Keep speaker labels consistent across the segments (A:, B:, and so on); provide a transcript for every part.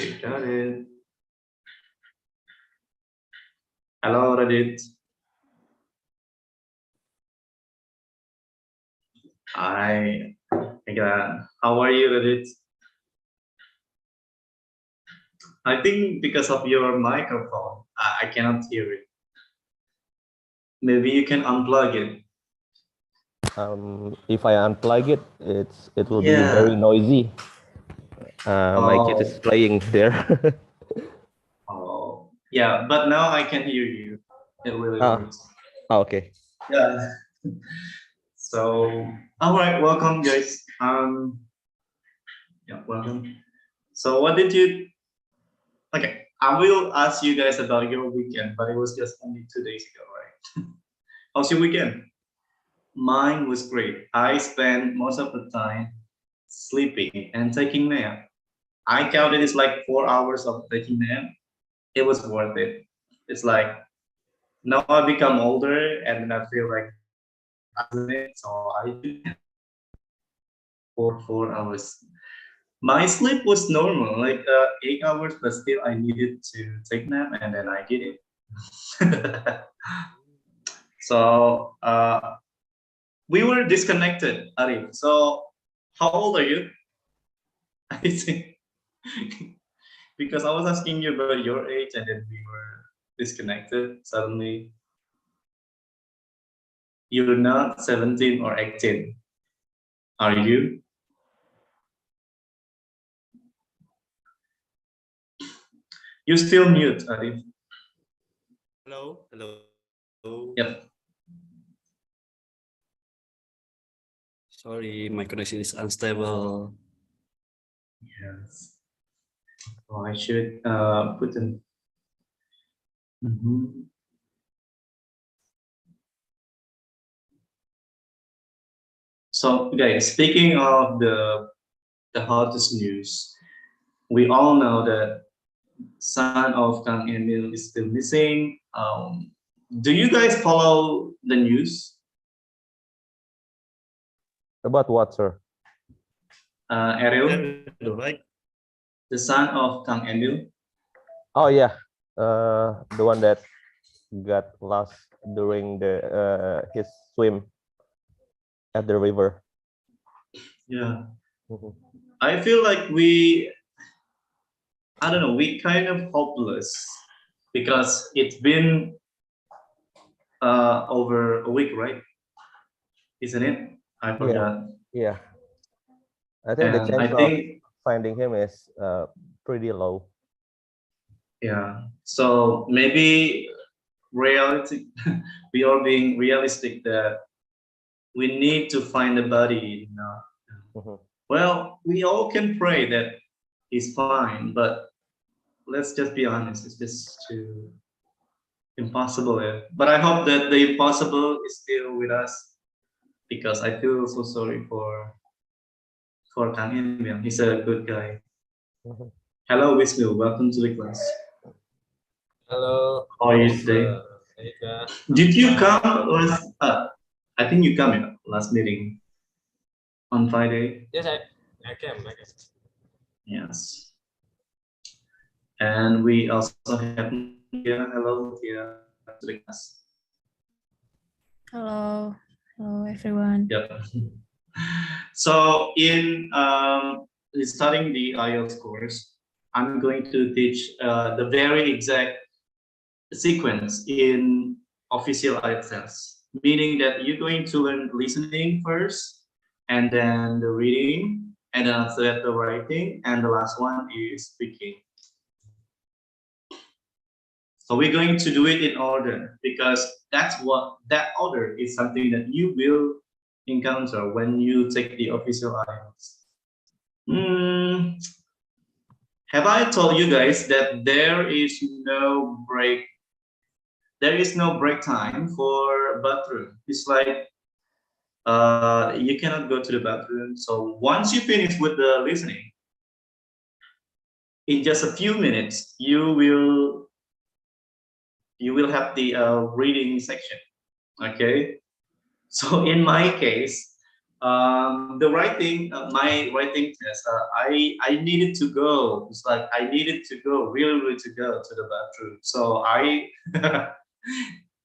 A: Okay, got it. Hello, Radit. Hi. How are you, Radit? I think because of your microphone, I cannot hear it. Maybe you can unplug it.
B: If I unplug it, it will be
A: Yeah.
B: very noisy. My kid is
A: Oh.
B: playing there.
A: Oh. Yeah, but now I can hear you. It really works.
B: Okay.
A: Yeah. So, all right, welcome, guys. Yeah, welcome. So, what did you? Okay, I will ask you guys about your weekend, but it was just only 2 days ago, right? How's your weekend? Mine was great. I spent most of the time sleeping and taking nap. I counted it's like 4 hours of taking nap. It was worth it. It's like now I become older and then I feel like so I do nap for 4 hours. My sleep was normal, like 8 hours, but still I needed to take nap and then I did it. So we were disconnected, Arif. So how old are you? I think because I was asking you about your age and then we were disconnected suddenly. You're not 17 or 18, are you? You still mute, Arif.
C: Hello, hello.
A: Yep.
C: Sorry, my connection is unstable.
A: Yes. Oh, I should put in. So, guys, speaking of the hottest news, we all know that son of Kang Emil is still missing. Do you guys follow the news?
B: About what, sir?
A: Ariel,
C: Right?
A: the son of Kang Emil.
B: Oh yeah, the one that got lost during his swim at the river.
A: Yeah. I feel like we kind of hopeless because it's been over a week, right? Isn't it? I forgot.
B: Yeah. I think the
A: And
B: chance
A: I
B: of
A: think,
B: finding him is pretty low.
A: yeah. So maybe reality, we are being realistic that we need to find a body. Well, we all can pray that he's fine, but let's just be honest, it's just too impossible. Yeah. But I hope that the impossible is still with us because I feel so sorry for Kang Emil. He's a good guy. Hello, Wisnu. Welcome to the class.
D: Hello.
A: How are you today? Did you come last? I think you come in last meeting on Friday.
D: Yes, I came.
A: Yes. And we also have Tia. Hello, Tia. To the class.
E: Hello. Hello, everyone.
A: Yep. So in starting the IELTS course, I'm going to teach the very exact sequence in official IELTS test, meaning that you're going to learn listening first, and then the reading, and then after that the writing, and the last one is speaking. So we're going to do it in order because that order is something that you will encounter when you take the official IELTS. Have I told you guys that there is no break? There is no break time for bathroom. It's like you cannot go to the bathroom. So once you finish with the listening, in just a few minutes, you will have the reading section. Okay. So in my case, The writing, my writing test, I needed to go. It's like I needed to go, really to go to the bathroom. So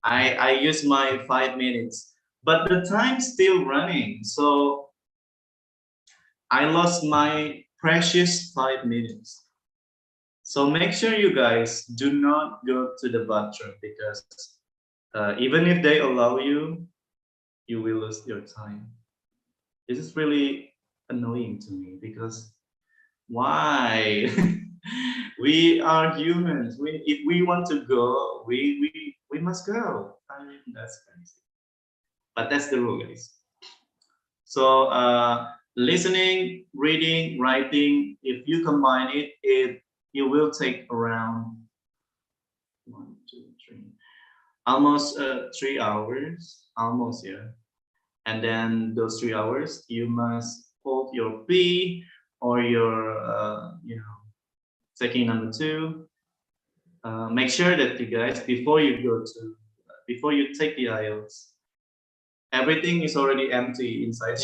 A: I used my 5 minutes, but the time's still running. So I lost my precious 5 minutes. So make sure you guys do not go to the bathroom because even if they allow you, you will lose your time. This is really annoying to me because why? We are humans. If we want to go, we must go. I mean, that's crazy. But that's the rule, guys. So listening, reading, writing, if you combine it, it will take around 1, 2, 3, almost 3 hours, almost, yeah. And then those 3 hours, you must hold your P or your, taking number 2. Make sure that you guys, before you take the IELTS, everything is already empty inside.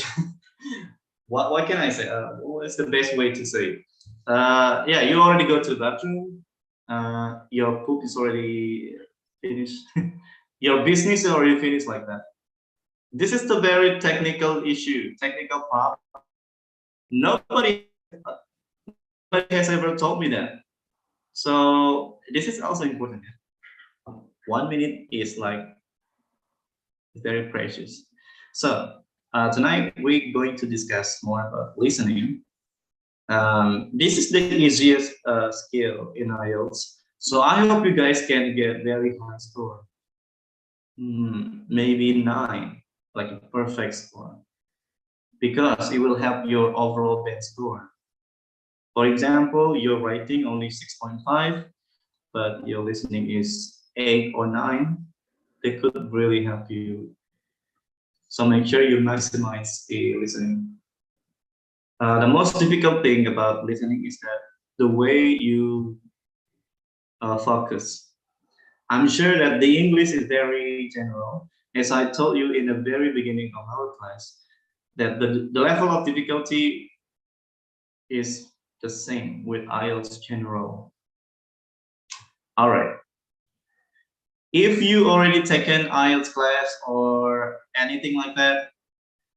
A: What can I say? What's the best way to say it? Yeah, you already go to the bathroom. Your poop is already finished. Your business is already finished like that. This is the very technical issue, technical problem. Nobody has ever told me that. So this is also important. 1 minute is like very precious. So tonight we're going to discuss more about listening. This is the easiest skill in IELTS. So I hope you guys can get very high score. Maybe 9, like a perfect score, because it will help your overall band score. For example, you're writing only 6.5, but your listening is 8 or 9. They could really help you. So make sure you maximize the listening. The most difficult thing about listening is that the way you focus. I'm sure that the English is very general. As I told you in the very beginning of our class, that the level of difficulty is the same with IELTS general. All right. If you already taken IELTS class or anything like that,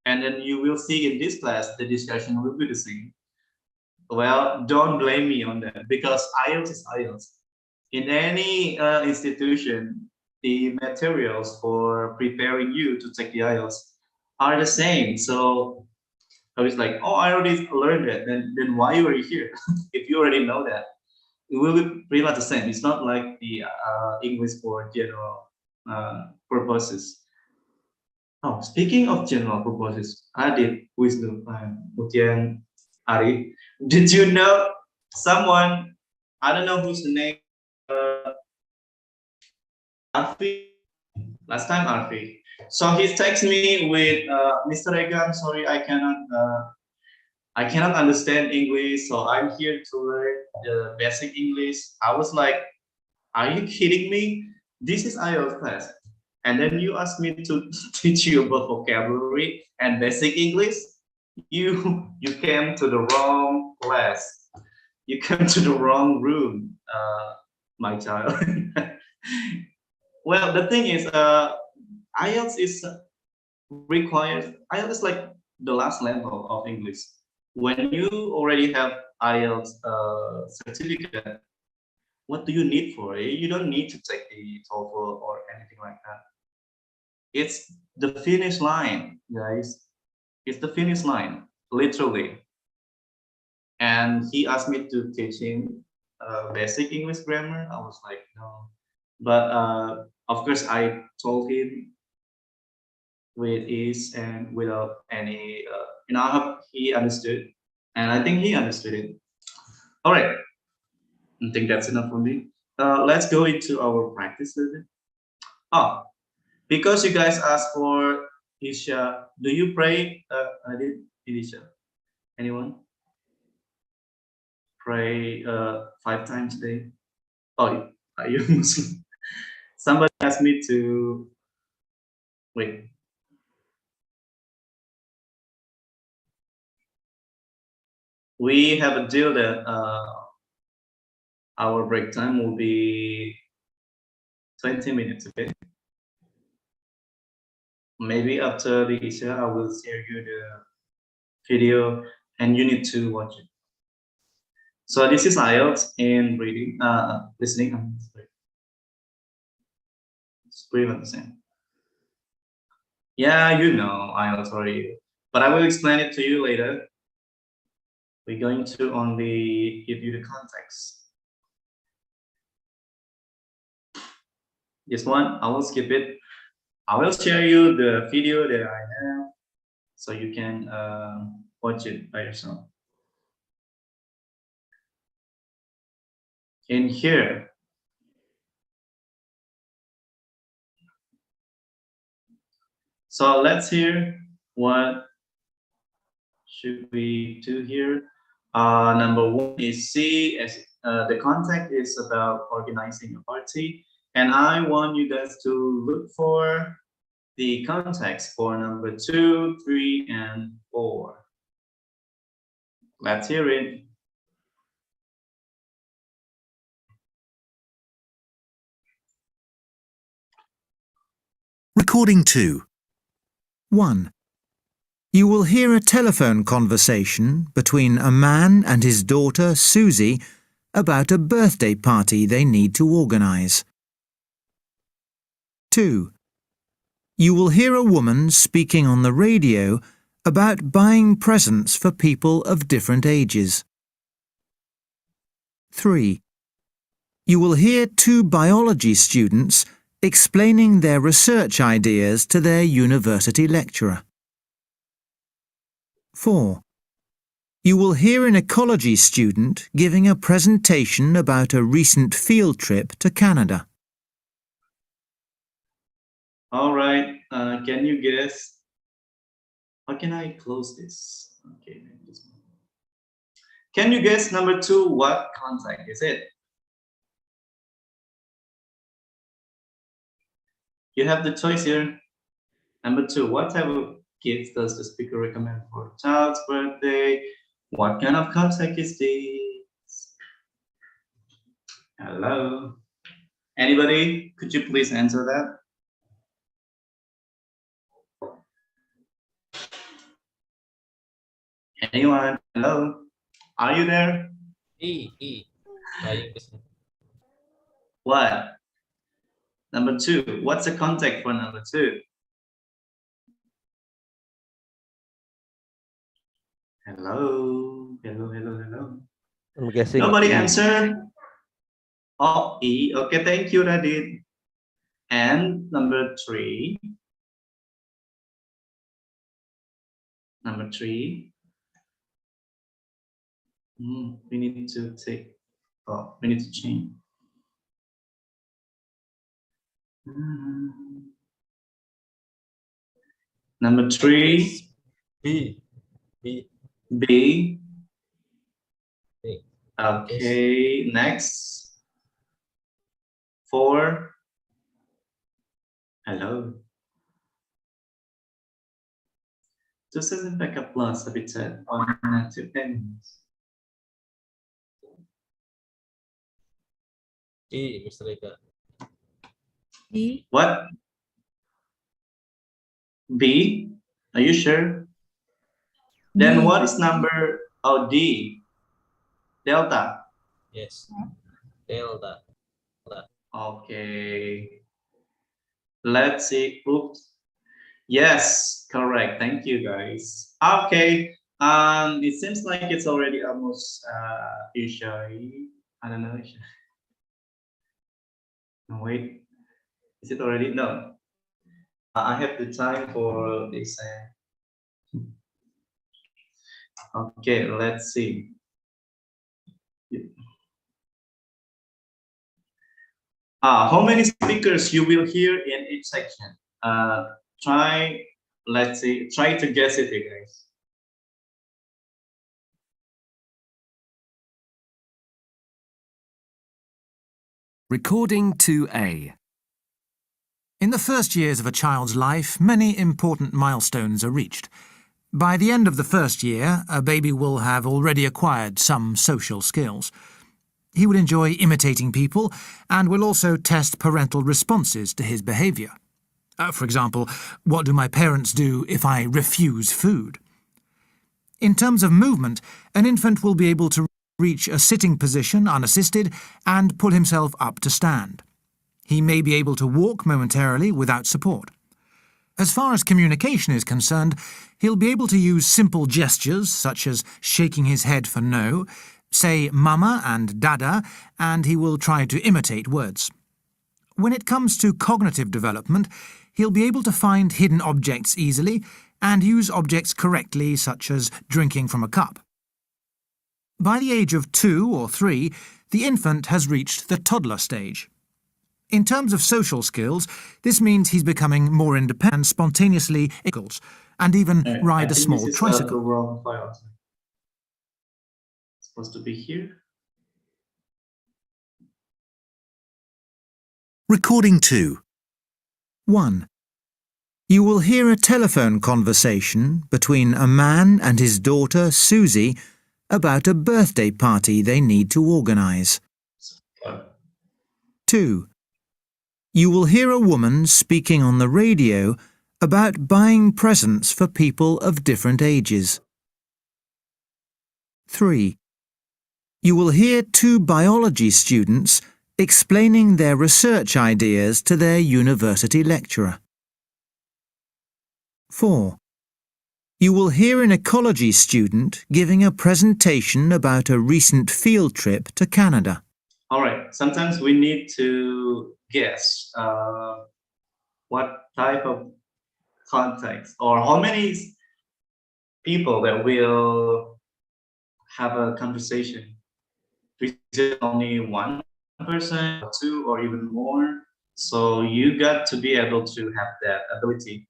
A: and then you will see in this class, the discussion will be the same. Well, don't blame me on that because IELTS is IELTS. In any institution, the materials for preparing you to take the IELTS are the same. So I was like, oh, I already learned it. Then why are you here? If you already know that, it will be pretty much the same. It's not like the English for general purposes. Oh, speaking of general purposes, Adit, Wisnu, Mutian, Ari, did you know someone? I don't know who's the name. Arfi. Last time Arfi. So he texts me with Mr. Ega, I'm sorry, I cannot understand English, so I'm here to learn the basic English. I was like, are you kidding me? This is IELTS class. And then you ask me to teach you about vocabulary and basic English. You came to the wrong class. You came to the wrong room, my child. Well, the thing is, IELTS is requires IELTS is like the last level of English. When you already have IELTS certificate, what do you need for it? You don't need to take the TOEFL or anything like that. It's the finish line, guys. It's the finish line, literally. And he asked me to teach him basic English grammar. I was like, no. But of course, I told him with ease and without any, I hope he understood. And I think he understood it. All right. I think that's enough for me. Let's go into our practice a bit. Oh, because you guys asked for Isha, do you pray? I did Isha. Anyone? Pray 5 times a day? Oh, are you Muslim? Somebody asked me to wait. we have a deal that our break time will be 20 minutes, okay? Maybe after the Isha, I will share you the video and you need to watch it. So this is IELTS and reading, listening. Sorry. It's pretty much the same. Yeah, you know IELTS already, but I will explain it to you later. We're going to only give you the context. This one, I will skip it. I will share you the video that I have so you can watch it by yourself. In here, so let's hear what should we do here. Number one is C, as the context is about organizing a party, and I want you guys to look for the context for number 2, 3, and 4. Let's hear it.
F: Recording 2. 1. You will hear a telephone conversation between a man and his daughter Susie about a birthday party they need to organize. 2. You will hear a woman speaking on the radio about buying presents for people of different ages. 3. You will hear 2 biology students explaining their research ideas to their university lecturer. 4. You will hear an ecology student giving a presentation about a recent field trip to Canada.
A: All right, can you guess? How can I close this? Okay, can you guess number 2, what contact is it? You have the choice here. Number 2, what type of gift does the speaker recommend for a child's birthday? What kind of contact is this? Hello? Anybody? Could you please answer that? Anyone? Hello? Are you there?
D: E. Buying present.
A: What? Number 2. What's the contact for number 2? Hello? Hello?
B: I'm guessing
A: Nobody
B: E.
A: answer? Oh, E. Okay, thank you, Radit. And number 3. Number 3. We need to take, we need to change. Number 3.
D: B.
A: B.
D: B.
A: Okay, next. 4. Hello. This isn't back up plus, tapi said 1 and 2 pennies.
D: E, Mr. Eka.
E: D.
A: What? B? Are you sure? Then
E: D.
A: what is number? Oh, D. Delta.
D: Yes. Delta.
A: Okay. Let's see. Oops. Yes, correct. Thank you, guys. Okay. It seems like it's already almost usually. I don't know. No, wait. Is it already? No. I have the time for this. Okay, let's see. How many speakers you will hear in each section? Let's see, try to guess it, you guys.
F: Recording 2A. In the first years of a child's life, many important milestones are reached. By the end of the first year, a baby will have already acquired some social skills. He will enjoy imitating people and will also test parental responses to his behaviour. For example, what do my parents do if I refuse food? In terms of movement, an infant will be able to reach a sitting position unassisted and pull himself up to stand. He may be able to walk momentarily without support. As far as communication is concerned, he'll be able to use simple gestures such as shaking his head for no, say mama and dada, and he will try to imitate words. When it comes to cognitive development, he'll be able to find hidden objects easily and use objects correctly, such as drinking from a cup. By the age of 2 or 3, the infant has reached the toddler stage. In terms of social skills, this means he's becoming more independent and spontaneously and even ride a small
A: this is
F: tricycle.
A: the wrong file. It's supposed to be here.
F: Recording 2. 1. You will hear a telephone conversation between a man and his daughter, Susie, about a birthday party they need to organise. 2. You will hear a woman speaking on the radio about buying presents for people of different ages. 3. You will hear 2 biology students explaining their research ideas to their university lecturer. 4. You will hear an ecology student giving a presentation about a recent field trip to Canada.
A: All right, sometimes we need to guess what type of context or how many people that will have a conversation. Is it only one person, or 2, or even more? So you got to be able to have that ability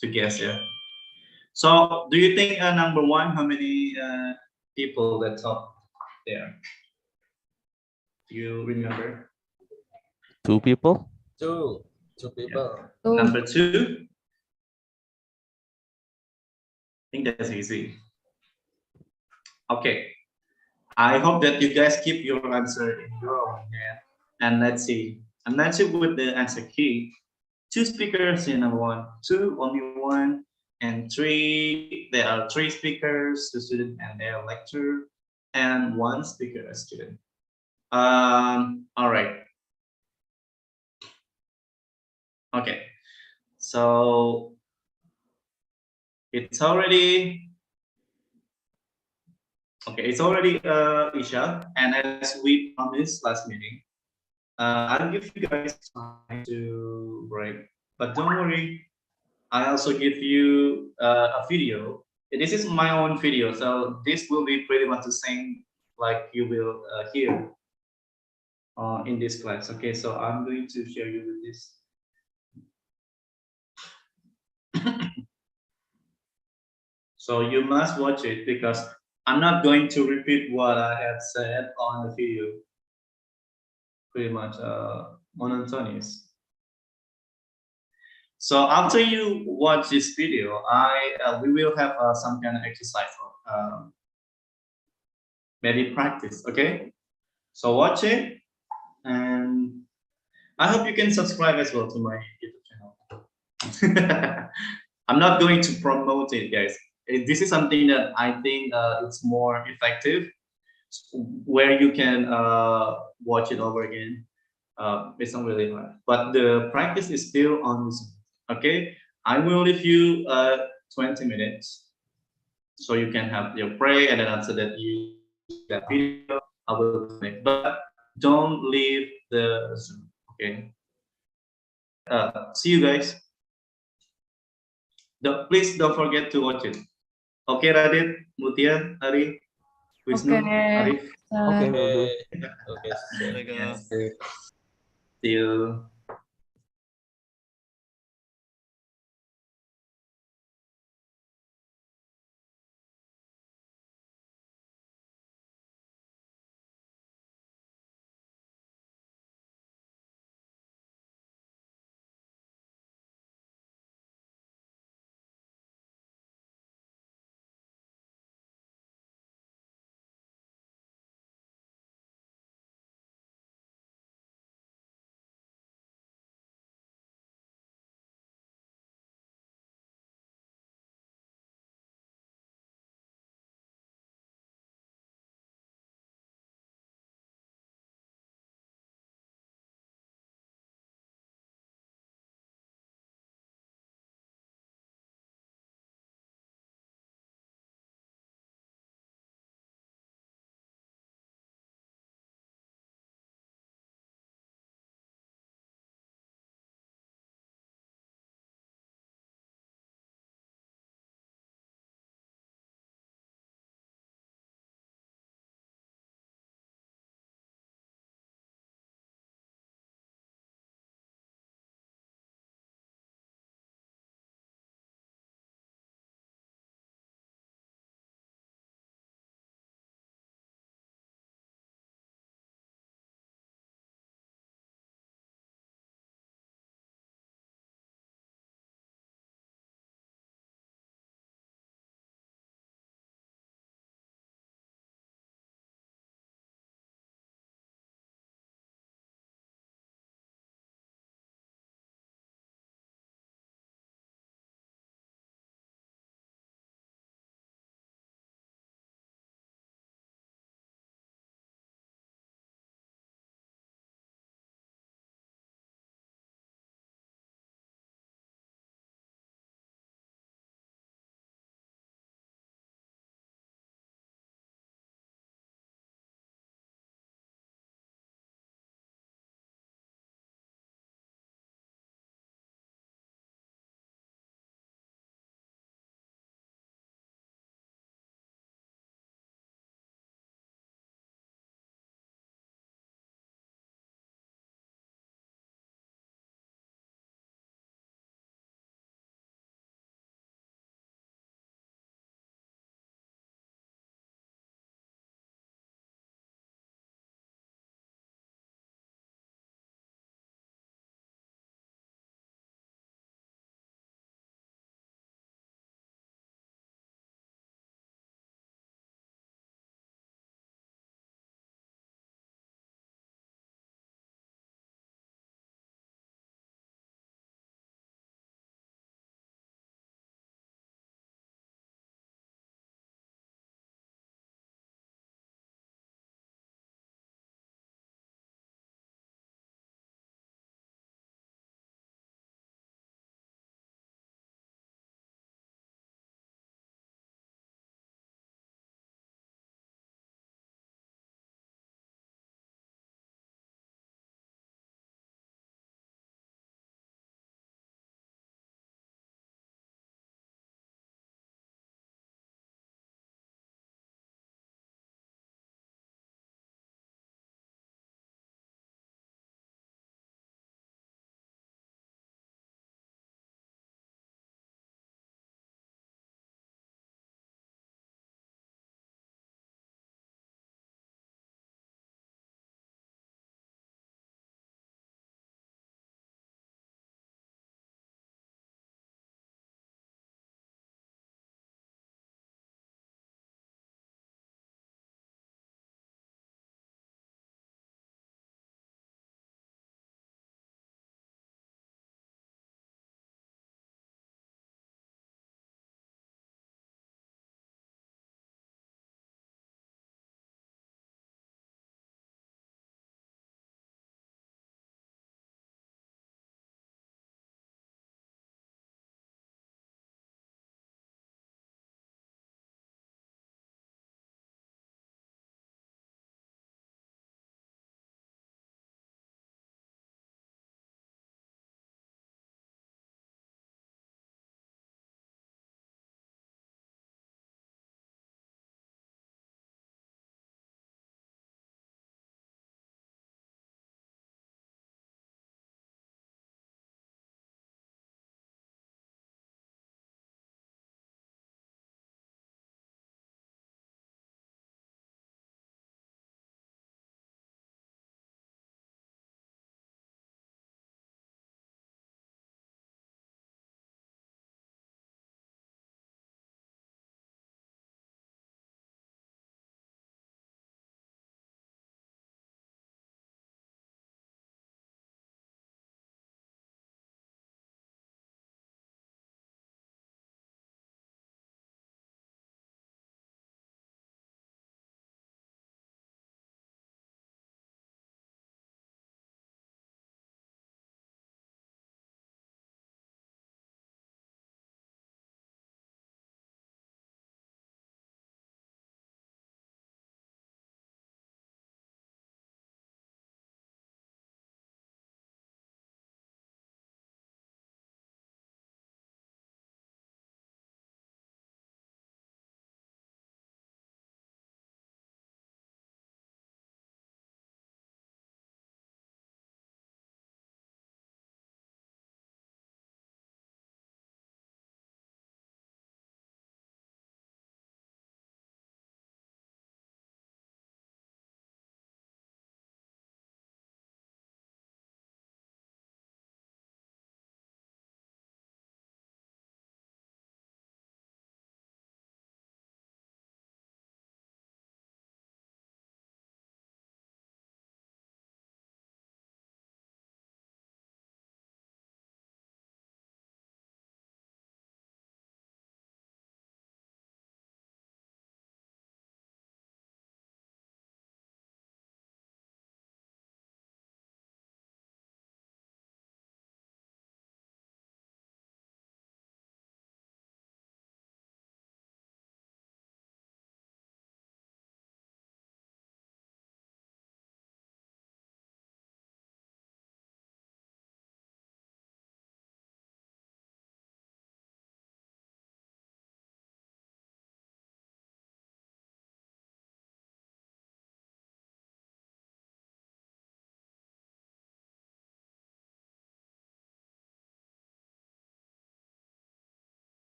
A: to guess, yeah. So do you think number 1, how many people that talk there? Do you remember?
B: 2 people.
D: Two people.
A: Number 2? I think that's easy. Okay. I hope that you guys keep your answer in your own hand. And let's see. I'm not sure with the answer key. 2 speakers in number 1, 2, only 1, and 3. There are 3 speakers, 2 students and their lecturer, and 1 speaker, a student. All right. Okay. So it's already Isha, and as we promised last meeting, I'll give you guys time to break, but don't worry, I also give you a video. This is my own video, so this will be pretty much the same like you will hear in this class. Okay, so I'm going to share you with this. So you must watch it because I'm not going to repeat what I have said on the video. Pretty much monotonous. So after you watch this video, we will have some kind of exercise for maybe practice. Okay, so watch it, and I hope you can subscribe as well to my YouTube channel. I'm not going to promote it, guys. This is something that I think it's more effective, where you can watch it over again. It's not really hard, but the practice is still on Zoom. Okay, I will leave you 20 minutes so you can have your pray, and then after that you that video I will connect, but don't leave the Zoom. Okay, see you guys. Please don't forget to watch it. Okay, Radit, Mutia, Ari, Wisnu,
E: Okay.
A: Arif.
B: Okay, will do.
D: Okay.
A: Yes. See you.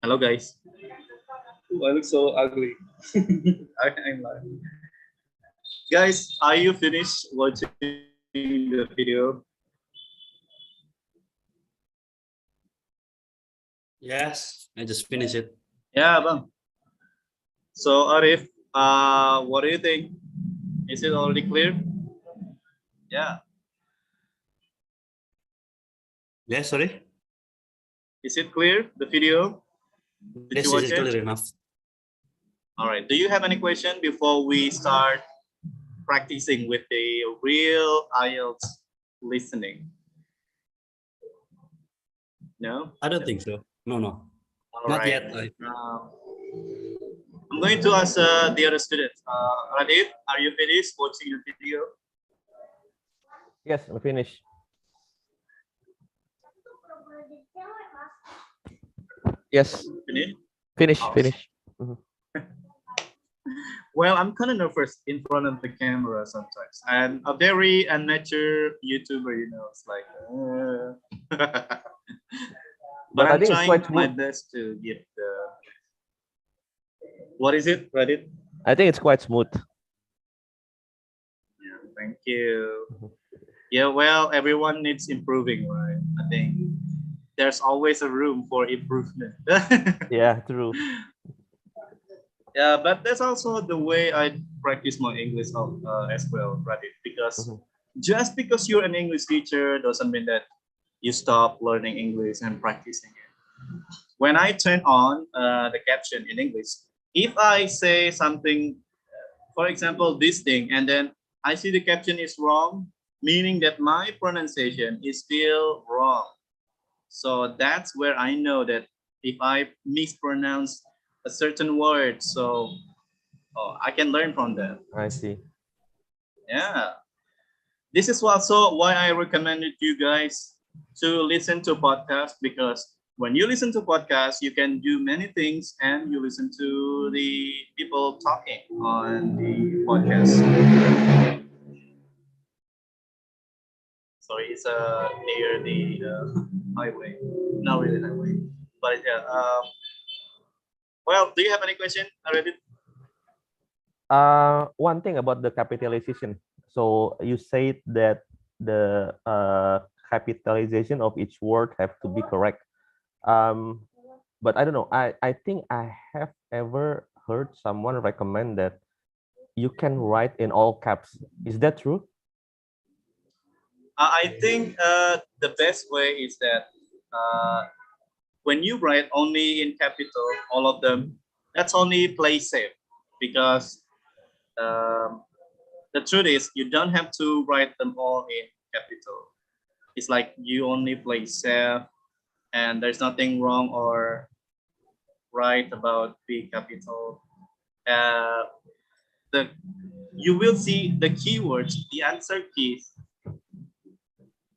A: Hello, guys. Ooh, I look so ugly. I'm lying. Guys, are you finished watching the video?
C: Yes, I just finished it.
A: Yeah, bang. So, Arif, what do you think? Is it already clear? Yeah.
C: Yeah, sorry.
A: Is it clear, the video? Did
C: Yes,
A: you
C: is
A: watch
C: it
A: it?
C: clear enough?
A: All right. Do you have any question before we start practicing with the real IELTS listening? No?
C: I don't think so. No, no.
A: All
C: Not
A: right.
C: yet.
A: I'm going to ask the other students. Radit, are you finished watching the video?
B: Yes, I'm finished. Yes,
A: Finished?
B: finish,
A: Oh.
B: finish.
A: Well, I'm kind of nervous in front of the camera sometimes. I'm a very amateur YouTuber, you know. It's like, but
B: I
A: I'm
B: think it's
A: trying
B: quite
A: my
B: smooth.
A: best to give the. What is it, Radit?
B: I think it's quite smooth.
A: Yeah, thank you. Yeah, well, everyone needs improving, right? I think there's always a room for improvement.
B: Yeah, true.
A: Yeah, but that's also the way I practice my English as well, right? Because just because you're an English teacher doesn't mean that you stop learning English and practicing it. When I turn on the caption in English, if I say something, for example, this thing, and then I see the caption is wrong, meaning that my pronunciation is still wrong. So that's where I know that if I mispronounce a certain word, so I can learn from that.
B: I see.
A: Yeah. This is also why I recommended you guys to listen to podcasts, because when you listen to podcasts, you can do many things and you listen to the people talking on the podcast. Sorry, it's near the highway. Not really highway, but yeah. Well, do you have any question, Arabit?
B: One thing about the capitalization. So you said that the capitalization of each word have to be correct. But I don't know. I think I have ever heard someone recommend that you can write in all caps. Is that true?
A: I think the best way is that when you write only in capital, all of them, that's only play safe, because the truth is you don't have to write them all in capital. It's like you only play safe, and there's nothing wrong or right about the capital. Uh, you will see the keywords, the answer keys.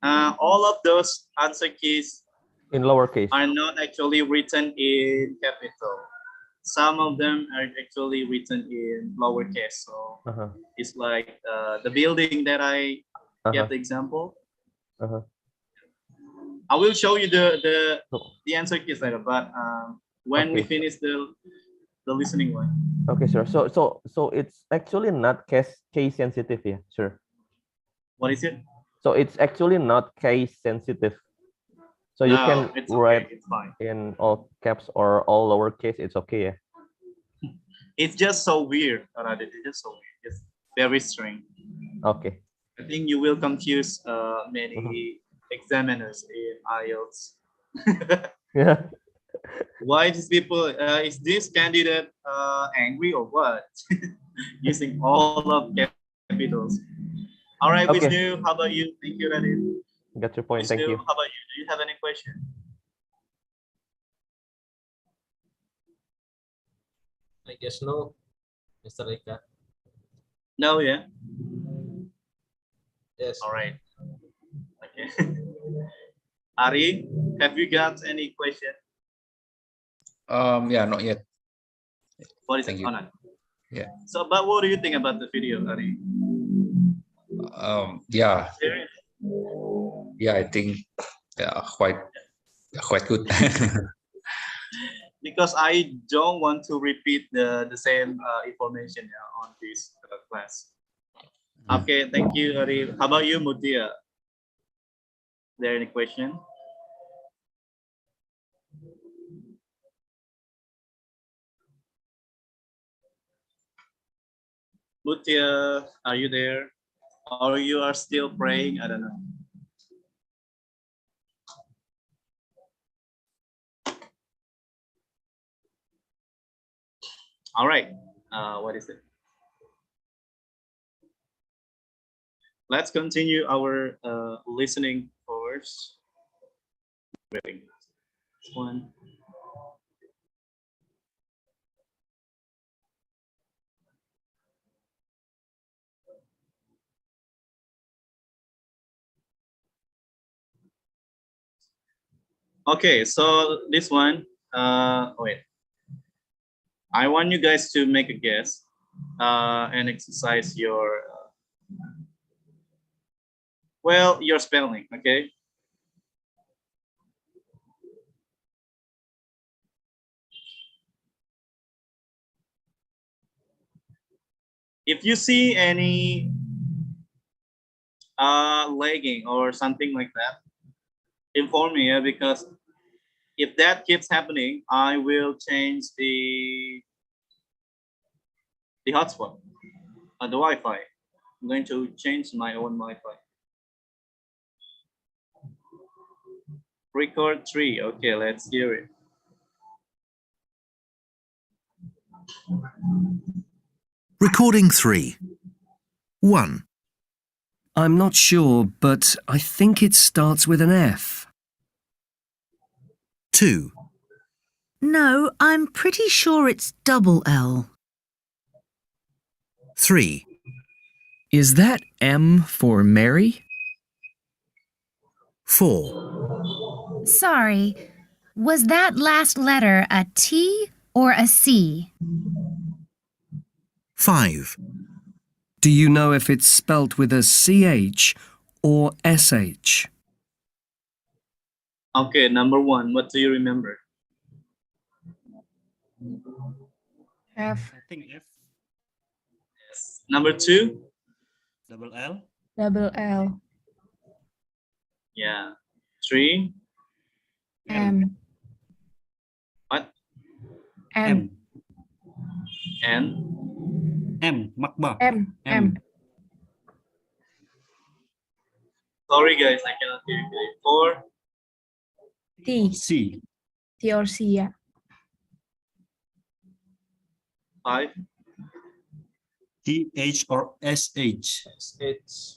A: All of those answer keys
B: In lowercase.
A: are not actually written in capital. Some of them are actually written in lowercase. So it's like the building that I gave the example. I will show you the answer keys later, but when we finish the listening one.
B: Okay, sure. So it's actually not case sensitive, yeah, sure.
A: What is it?
B: So it's actually not case sensitive. So you can write
A: it's fine.
B: in all caps or all lowercase. It's okay, yeah.
A: It's just so weird. It's just so weird. It's very strange.
B: Okay.
A: I think you will confuse many examiners in IELTS.
B: Yeah.
A: Why these people? Is this candidate angry or what? Using all of capitals. All right,
B: Okay.
A: Vishnu, how about you? Thank you, Radit.
B: Got your point.
A: Vishnu,
B: Thank you.
A: how about you? Do you have any question?
D: I guess no, Mr. Rika.
A: No, yeah.
D: Yes.
A: All right. Okay. Ari, have you got any question?
G: Yeah, not yet.
A: What is
G: Thank
A: it?
G: you.
A: Oh, no.
G: Yeah.
A: So, but what do you think about the video, Ari?
G: Yeah,
A: Serious?
G: I think quite good.
A: because I don't want to repeat the same information on this class. Okay, thank you, Ari. How about you, Mutia? Is there any question? Mutia, are you there? Or you are still praying? I don't know. All right. What is it? Let's continue our listening course. Wait, one. Okay, so this one, wait. I want you guys to make a guess and exercise your, well, your spelling, okay? If you see any lagging or something like that, inform me, because if that keeps happening, I will change the hotspot, the Wi-Fi. I'm going to change my own Wi-Fi. Record 3. Okay, let's hear it.
F: Recording 3. 1,
G: I'm not sure, but I think it starts with an F.
F: 2,
E: No, I'm pretty sure it's double L.
F: 3,
G: Is that M for Mary?
F: 4,
H: Sorry, was that last letter a T or a C?
F: 5,
G: Do you know if it's spelt with a CH or SH?
A: Okay, number 1, what do you remember?
C: I think F
A: Number 2?
C: double L.
E: Double L.
A: Yeah. 3?
E: M.
A: What?
E: M.
A: N?
C: M Makba.
E: M. M.
A: Sorry guys, I cannot hear you. 4?
E: T.
C: C.
E: T or C, yeah.
A: 5?
C: TH or SH.
D: H.
A: H?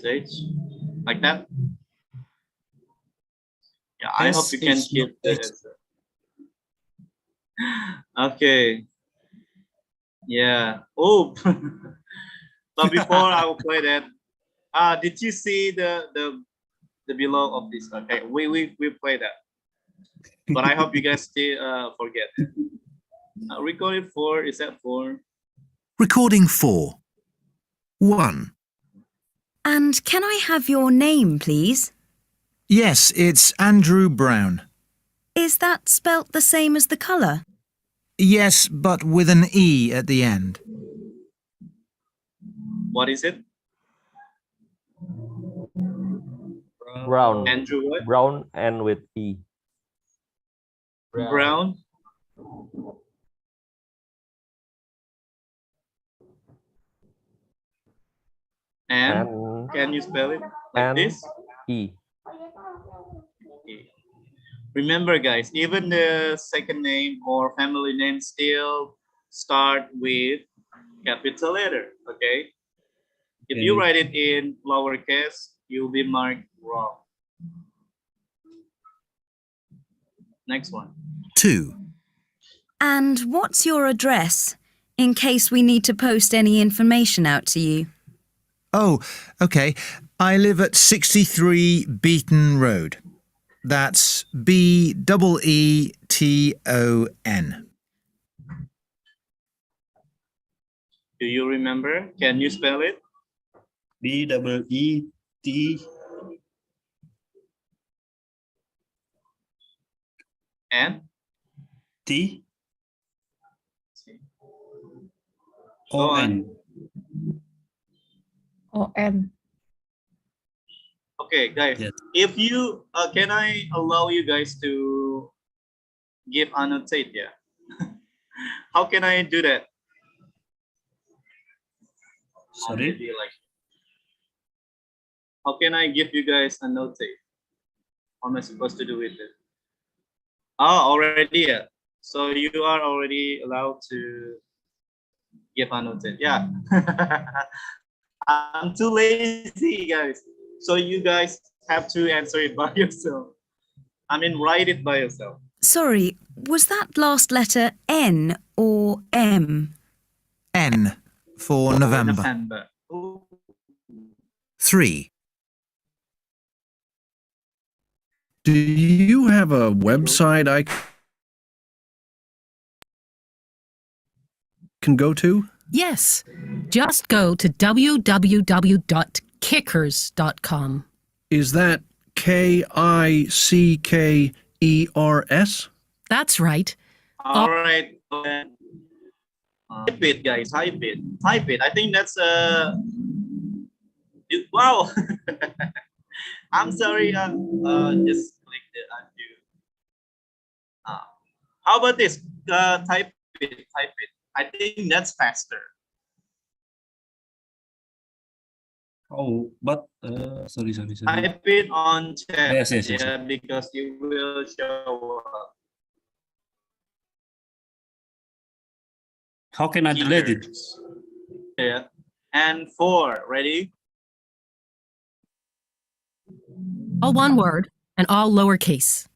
A: H? Like that? Yeah, I hope you can
C: SH,
A: keep the
C: H.
A: answer. Okay. Yeah. Oh. But before I will play that, did you see the below of this? Okay, we play that. But I hope you guys still forget. Recorded 4, is that 4?
F: Recording 4. 1,
H: And can I have your name, please?
F: Yes, it's Andrew Brown.
H: Is that spelt the same as the colour?
F: Yes, but with an E at the end.
A: What is it?
B: Brown.
A: Andrew what?
B: Brown and with E.
A: Brown? And can you spell it like
B: and
A: this?
B: E.
A: Remember guys, even the second name or family name still start with capital letter, okay? If you write it in lowercase, you'll be marked wrong. Next one.
F: 2,
H: And what's your address, in case we need to post any information out to you?
F: Oh, okay. I live at 63 Beaton Road. That's BEETON.
A: Do you remember? Can you spell it?
C: B double E T
A: and
C: T
A: Go
C: O
A: on.
C: N.
I: O-N.
A: Okay, guys.
C: Yes.
A: If you can I allow you guys to give annotate? Yeah. How can I do that? Or
C: Sorry.
A: maybe like, how can I give you guys a notate? How am I supposed to do with it? Oh, already. Yeah. So you are already allowed to give annotate. Yeah. I'm too lazy, guys. So you guys have to answer it by yourself. I mean, write it by yourself.
H: Sorry, was that last letter N or M?
F: N for November.
A: November. Ooh.
F: 3.
G: Do you have a website I can go to?
I: Yes. Just go to www.kickers.com.
G: Is that Kickers?
I: That's right.
A: All right. Type it, guys. Type it. Type it. I think that's wow. I'm sorry. Just click the undo. How about this? Type it. Type it. I think that's faster.
C: Oh, but sorry.
A: Type it on chat.
C: Yes.
A: Yeah, because you will show up.
C: How can I delete it?
A: Keywords. Yeah. And 4. Ready?
I: All one word and all lowercase.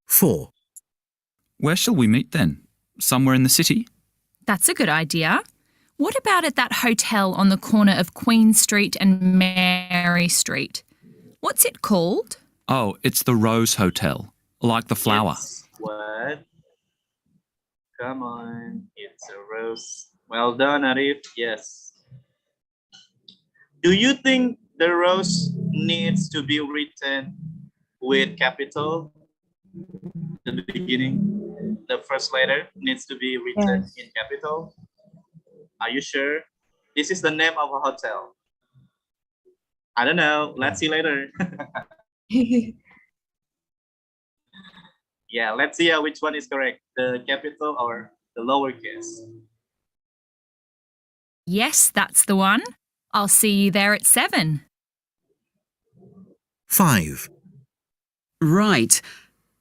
F: 4.
J: Where shall we meet then? Somewhere in the city?
K: That's a good idea. What about at that hotel on the corner of Queen Street and Mary Street? What's it called?
J: Oh, it's the Rose Hotel, like the flower.
A: It's what? Come on. It's a rose. Well done, Arif. Yes. Do you think the rose needs to be written with capital? The beginning, the first letter needs to be written in capital. Are you sure? This is the name of a hotel. I don't know. Let's see later. Yeah, let's see which one is correct. The capital or the lowercase.
K: Yes, that's the one. I'll see you there at 7.
F: 5.
L: Right.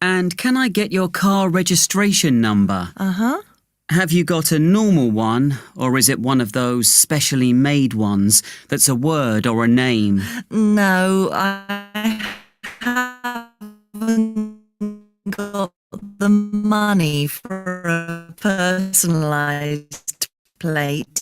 L: And can I get your car registration number?
H: Uh-huh.
L: Have you got a normal one, or is it one of those specially made ones that's a word or a name?
E: No, I haven't got the money for a personalised plate.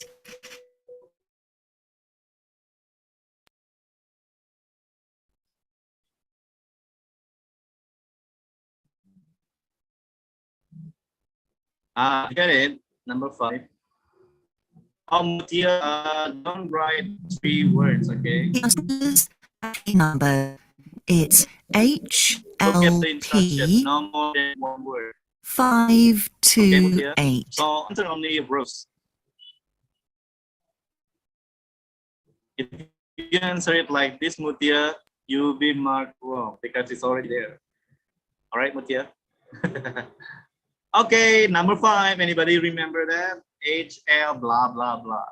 A: Get it. Number 5. Mutia, don't write 3 words, okay?
E: Number. It's
A: Look at the instruction.
E: HLP
A: No more than 1 word.
E: 528.
A: So answer only Rose. If you answer it like this, Mutia, you will be marked wrong because it's already there. All right, Mutia. Okay, number 5. Anybody remember that? HL blah blah blah.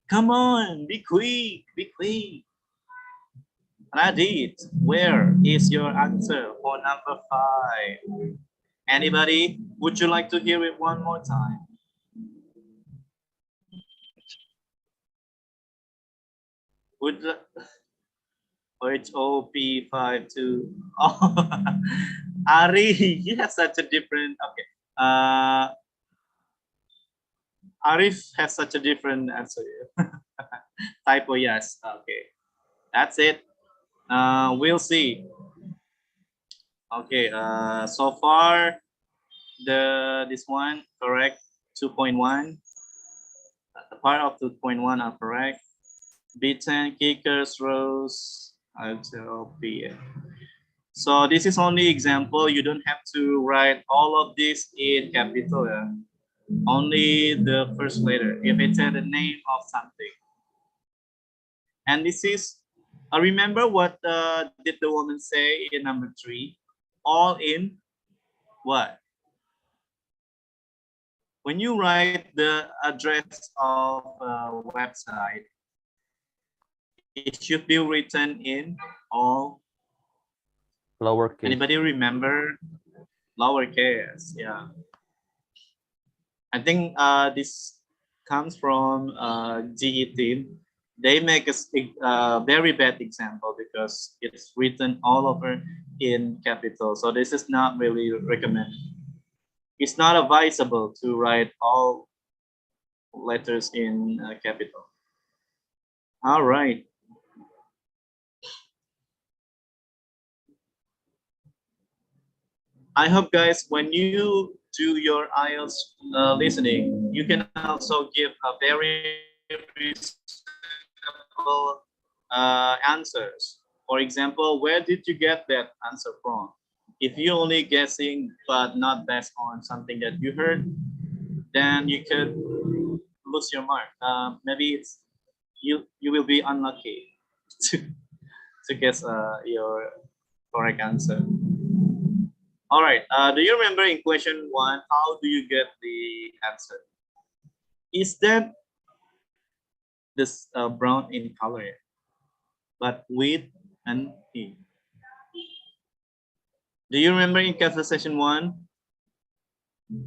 A: Come on, be quick, be quick. Radit, where is your answer for number 5? Anybody? Would you like to hear it one more time? Would HOP52. Oh, Ari, you have such a different. Okay. Arif has such a different answer. Typo, yes. Okay. That's it. We'll see. Okay. So far, this one correct. 2.1. The part of 2.1 are correct. B10 kickers, rows, LTLP. So this is only example. You don't have to write all of this in capital. Yeah? Only the first letter. If it's the name of something. And this is, remember what did the woman say in number 3? All in what? When you write the address of a website, it should be written in all
B: Lowercase.
A: Anybody remember? Lowercase, yeah. I think this comes from GE team. They make a very bad example because it's written all over in capital. So this is not really recommended. It's not advisable to write all letters in capital. All right. I hope guys, when you do your IELTS listening, you can also give a very reasonable answers. For example, where did you get that answer from? If you're only guessing but not based on something that you heard, then you could lose your mark. Maybe it's you will be unlucky to guess your correct answer. All right. Do you remember in question 1, how do you get the answer? Is that this brown in color, but with an E? Do you remember in conversation 1?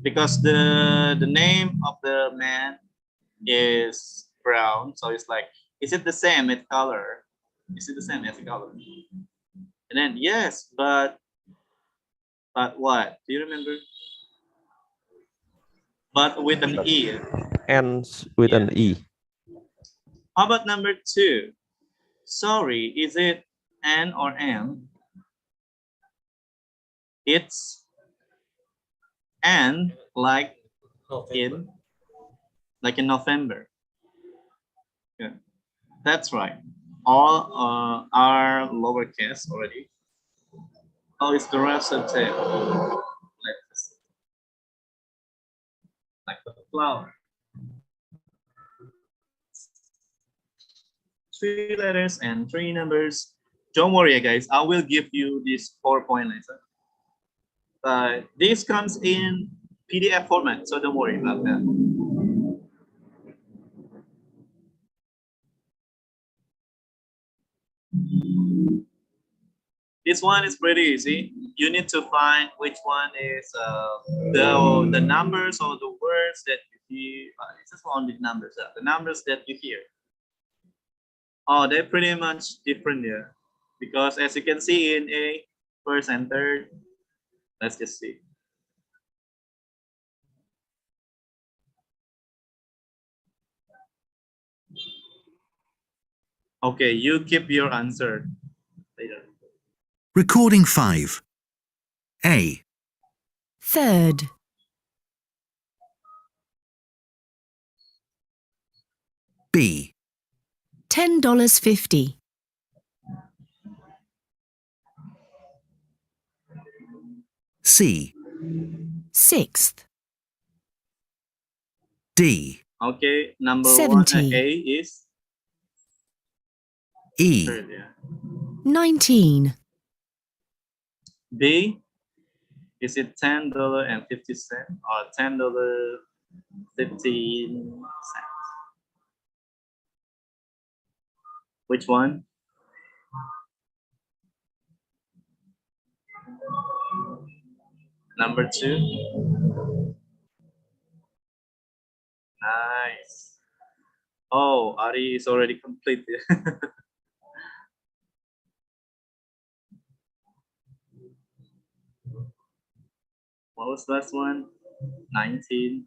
A: Because the name of the man is brown, so it's like, is it the same in color? Is it the same as the color? And then yes, but what? Do you remember? But with an E.
B: Ends with an E.
A: How about number 2? Sorry, is it N or M? It's N, like in November. Yeah, that's right. All are lowercase already. Oh, it's the rest of the like the flower. 3 letters and 3 numbers. Don't worry, guys. I will give you this PowerPoint later. But this comes in PDF format, so don't worry about that. This one is pretty easy. You need to find which one is the numbers or the words that you hear. It's just only numbers. The numbers that you hear. Oh, they're pretty much different here, because as you can see in A, first and third. Let's just see. Okay, you keep your answer later.
F: Recording 5. A.
E: Third.
F: B.
E: $10.50.
F: C.
E: Sixth.
F: D.
A: Okay, number
E: 70.
A: 1, A is
F: E.
A: third, yeah.
E: 19.
A: B, is it $10.50 or $10.15? Which one? Number 2. Nice. Oh, Ari is already completed. What was the last one? 19.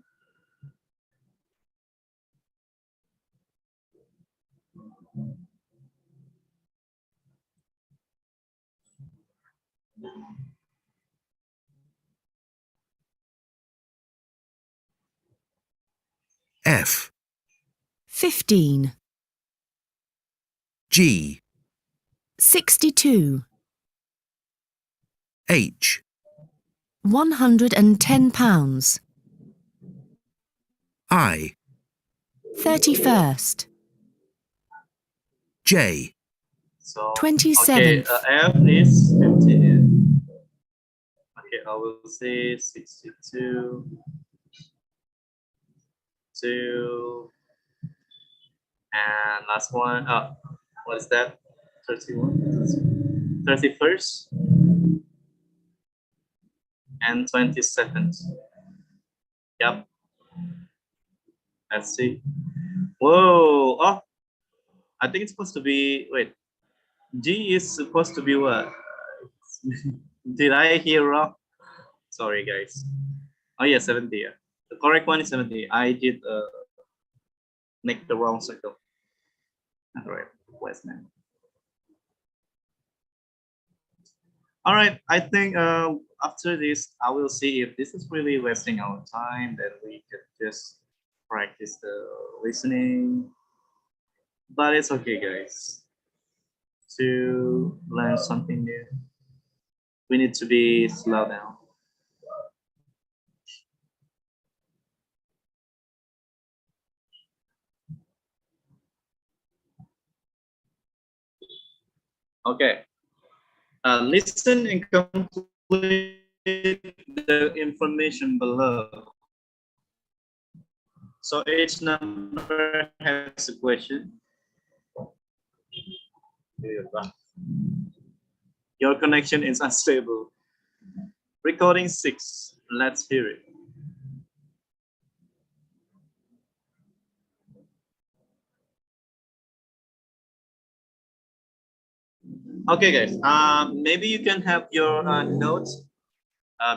F: F.
E: 15.
F: G.
E: 62.
F: H.
I: £110.
F: I.
I: 31st.
F: J.
A: So
I: 27th.
A: F is 15. Okay, I will say 62. 2. And last one. Oh, what is that? 31. 31st. And 27th. Yep. Let's see. Whoa. Oh, I think it's supposed to be. Wait. G is supposed to be what? Did I hear wrong? Sorry, guys. Oh, yeah, 70. Yeah. The correct one is 70. I did make the wrong circle. All right. Westman. All right. I think after this, I will see if this is really wasting our time. Then we could just practice the listening. But it's okay, guys. To learn something new, we need to be slow down. Okay. Listen and complete the information below. So each number has a question. Your connection is unstable. Recording 6. Let's hear it. Okay, guys. Maybe you can have your notes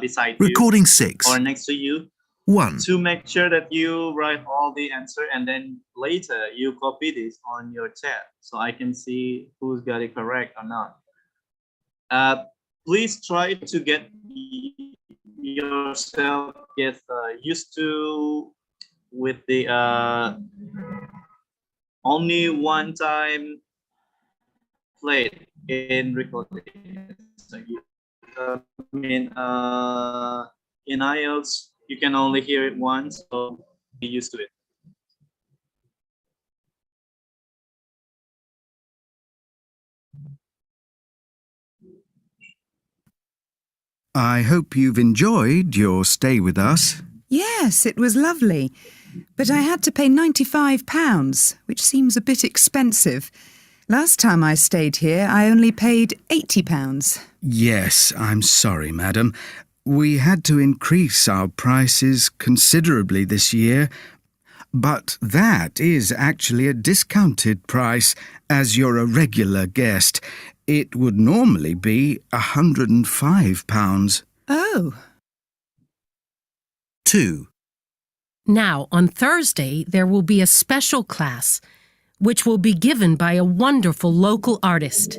A: beside
F: Recording
A: you
F: 6.
A: or next to you
F: 1.
A: to make sure that you write all the answer, and then later you copy this on your chat so I can see who's got it correct or not. Please try to get yourself used to with the only one time played in recording. So in IELTS you can only hear it once, so be used to it.
F: I hope you've enjoyed your stay with us.
M: Yes, it was lovely. But I had to pay £95, which seems a bit expensive. Last time I stayed here, I only paid £80.
F: Yes, I'm sorry, madam. We had to increase our prices considerably this year. But that is actually a discounted price, as you're a regular guest. It would normally be £105.
M: Oh.
F: 2.
I: Now, on Thursday, there will be a special class, which will be given by a wonderful local artist.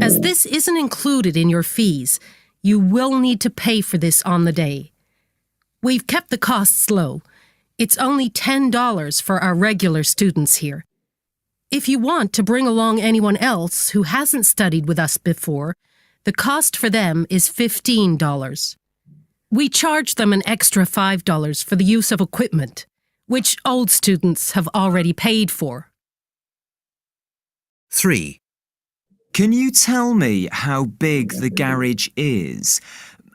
I: As this isn't included in your fees, you will need to pay for this on the day. We've kept the costs low. It's only $10 for our regular students here. If you want to bring along anyone else who hasn't studied with us before, the cost for them is $15. We charge them an extra $5 for the use of equipment, which old students have already paid for.
F: 3.
N: Can you tell me how big the garage is?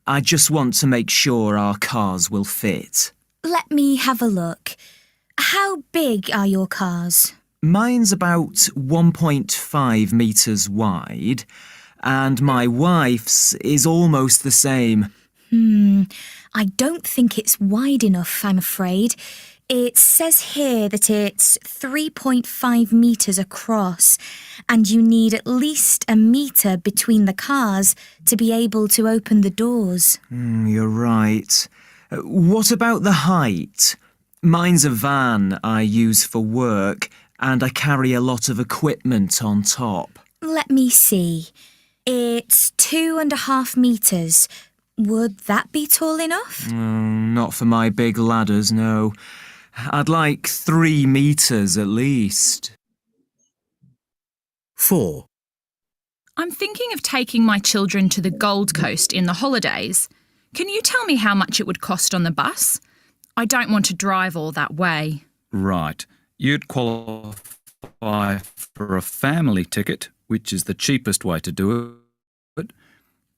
N: I just want to make sure our cars will fit.
H: Let me have a look. How big are your cars?
N: Mine's about 1.5 metres wide, and my wife's is almost the same.
H: I don't think it's wide enough, I'm afraid. It says here that it's 3.5 metres across, and you need at least a metre between the cars to be able to open the doors.
N: You're right. What about the height? Mine's a van I use for work, and I carry a lot of equipment on top.
H: Let me see. It's 2.5 metres. Would that be tall enough?
N: Not for my big ladders, no. I'd like 3 metres at least.
F: 4.
K: I'm thinking of taking my children to the Gold Coast in the holidays. Can you tell me how much it would cost on the bus? I don't want to drive all that way.
J: Right. You'd qualify for a family ticket, which is the cheapest way to do it.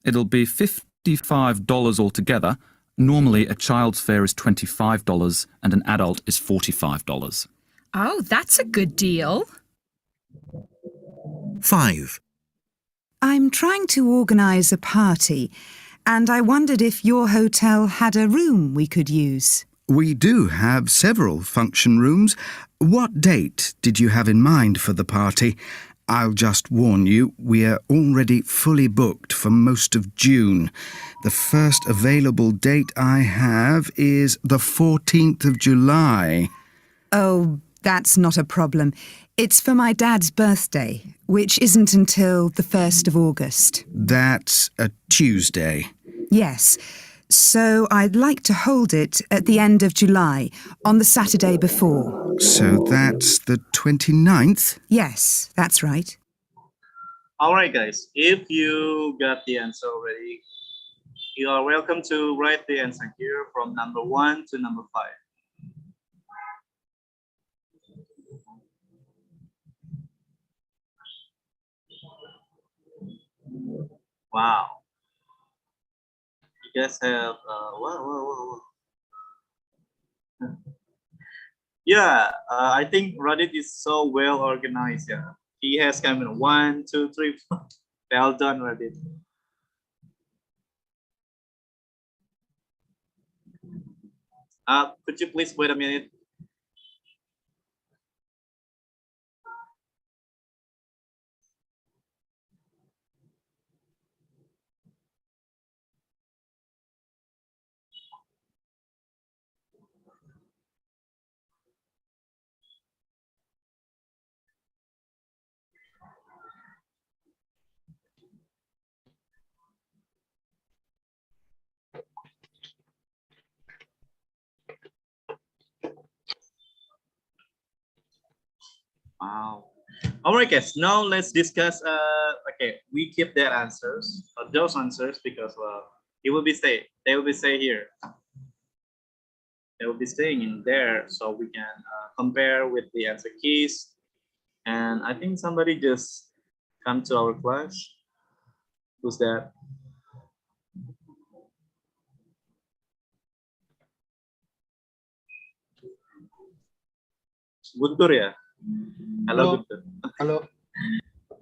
J: It'll be $55 altogether. Normally, a child's fare is $25 and an adult is $45.
K: Oh, that's a good deal.
F: 5.
M: I'm trying to organise a party, and I wondered if your hotel had a room we could use.
O: We do have several function rooms. What date did you have in mind for the party? I'll just warn you, we're already fully booked for most of June. The first available date I have is the 14th of July.
M: Oh, that's not a problem. It's for my dad's birthday, which isn't until the 1st of August.
O: That's a Tuesday.
M: Yes. So I'd like to hold it at the end of July, on the Saturday before.
O: So that's the 29th?
M: Yes, that's right.
A: All right, guys. If you got the answer already, you are welcome to write the answer here from number 1 to number 5. Wow. You guys have wow. Yeah, I think Radit is so well organized. Yeah, he has kind of 1, 2, 3, 4. Well done, Radit. Could you please wait a minute? Wow. All right, guys. Now let's discuss. Okay, we keep their answers, those answers, because it will be stay. They will be stay here. They will be staying in there, so we can compare with the answer keys. And I think somebody just come to our class. Who's that? Guntur, ya? Hello, Guntur.
D: Hello.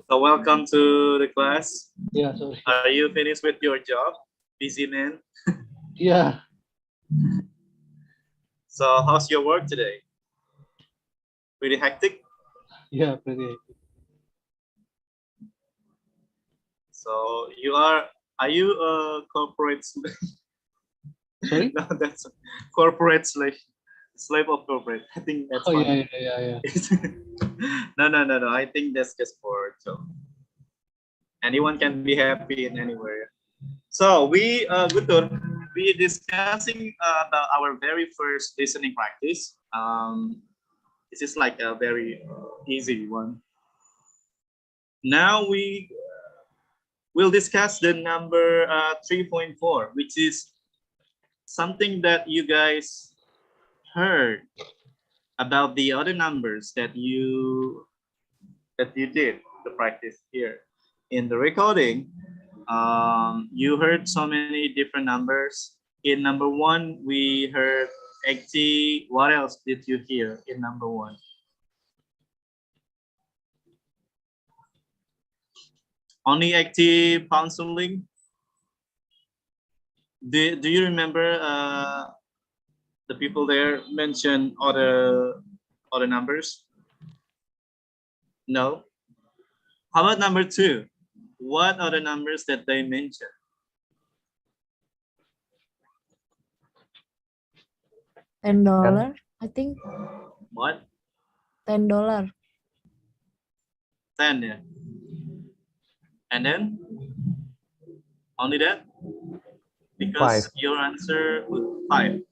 A: So welcome to the class.
D: Yeah, sorry.
A: Are you finished with your job? Busy man?
D: Yeah.
A: So how's your work today? Pretty hectic?
D: Yeah, pretty.
A: So are you a corporate slave?
D: Sorry?
A: No, that's a corporate slave of corporate. I think that's fine.
D: Yeah.
A: No. I think that's just for a joke. Anyone can be happy in anywhere. So we discussing about our very first listening practice. This is like a very easy one. Now we will discuss the number 3.4, which is something that you guys heard about the other numbers that you did the practice here. In the recording, you heard so many different numbers. In number 1, we heard 80. What else did you hear in number 1? Only 80 pound sterling. Do you remember the people there mention other numbers? No. How about number 2? What are the numbers that they mentioned?
P: $10, I think.
A: What?
P: $10.
A: 10, yeah. And then only that? Because
B: 5.
A: your answer was 5. Okay.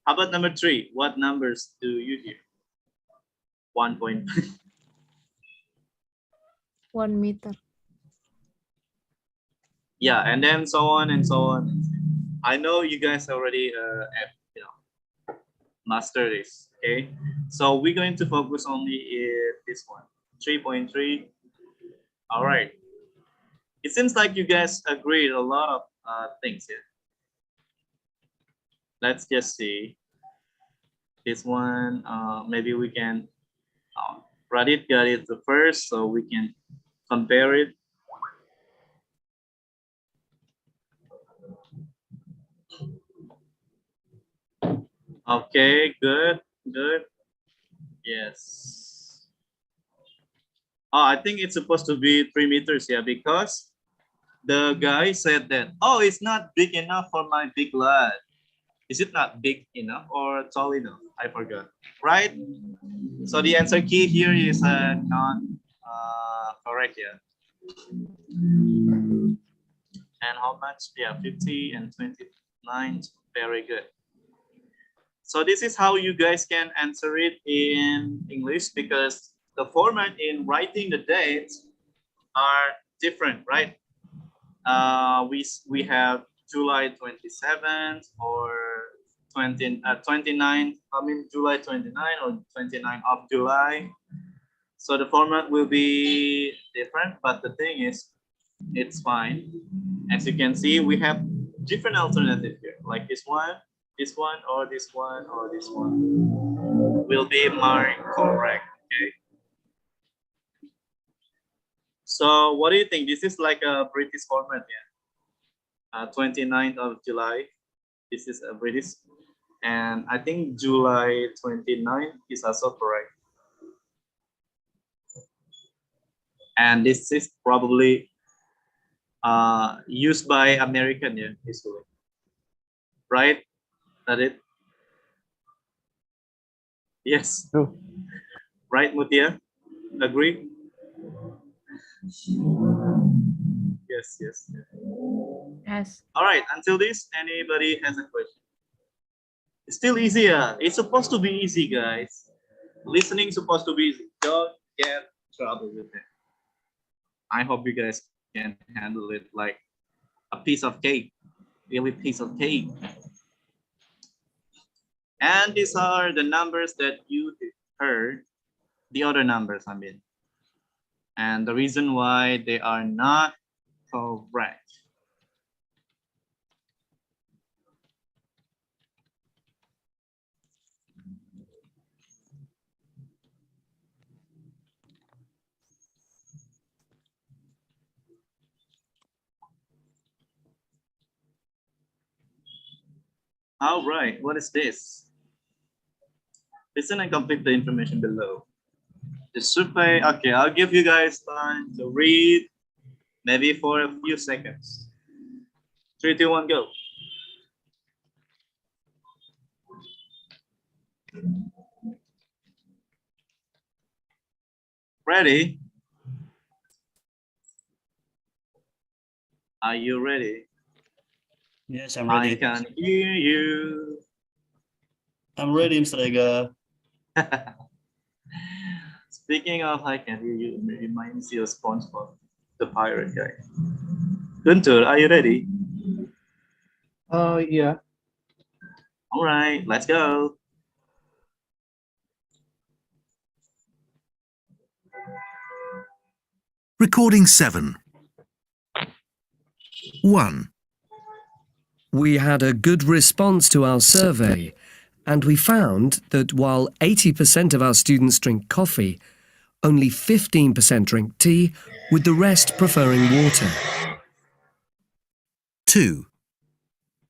A: How about number 3? What numbers do you hear? 1.5.
P: 1 meter.
A: Yeah, and then so on and so on. I know you guys already master this. Okay, so we're going to focus only in this one, 3.3. All right. It seems like you guys agreed a lot of things here. Let's just see. This one, maybe we can. Radit got it the first, so we can compare it. Okay, good, good. Yes. Oh, I think it's supposed to be 3 meters, yeah, because the guy said that, oh, it's not big enough for my big lad. Is it not big enough or tall enough? I forgot, right? So the answer key here is not correct, yeah. And how much? Yeah, 50 and 29, very good. So this is how you guys can answer it in English, because the format in writing the dates are different, right? We have July 27th or 29th, I mean July 29 or 29th of July. So the format will be different, but the thing is, it's fine. As you can see, we have different alternatives here, like this one, or this one, or this one will be marked correct. Okay. So what do you think? This is like a British format, yeah. 29th of July. This is a British, and I think July 29th is also correct. And this is probably used by American, yeah, usually. Right? That it? Yes.
B: True.
A: Right, Mutia? Agree? Yes, yes.
P: Yes.
A: All right, until this, anybody has a question? It's still easier. It's supposed to be easy, guys. Listening is supposed to be easy. Don't get trouble with it. I hope you guys can handle it like a piece of cake, really piece of cake. And these are the numbers that you heard, the other numbers, I mean. And the reason why they are not correct. All right, what is this? Listen and complete the information below. The survey, okay, I'll give you guys time to read, maybe for a few seconds. 3, 2, 1, go. Ready? Are you ready?
C: Yes, I'm ready.
A: I can hear you.
C: I'm ready, Mr. Ega.
A: Speaking of I can hear you, it reminds you of SpongeBob, the pirate guy. Guntur, are you ready?
D: Yeah.
A: All right, let's go.
F: Recording 7. 1.
G: We had a good response to our survey, and we found that while 80% of our students drink coffee, only 15% drink tea, with the rest preferring water.
F: 2.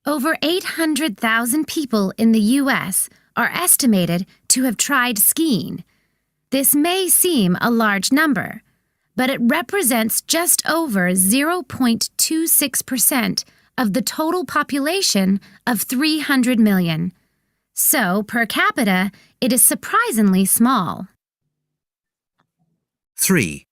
H: Over 800,000 people in the U.S. are estimated to have tried skiing. This may seem a large number, but it represents just over 0.26% of the total population of 300 million. So, per capita, it is surprisingly small.
F: 3.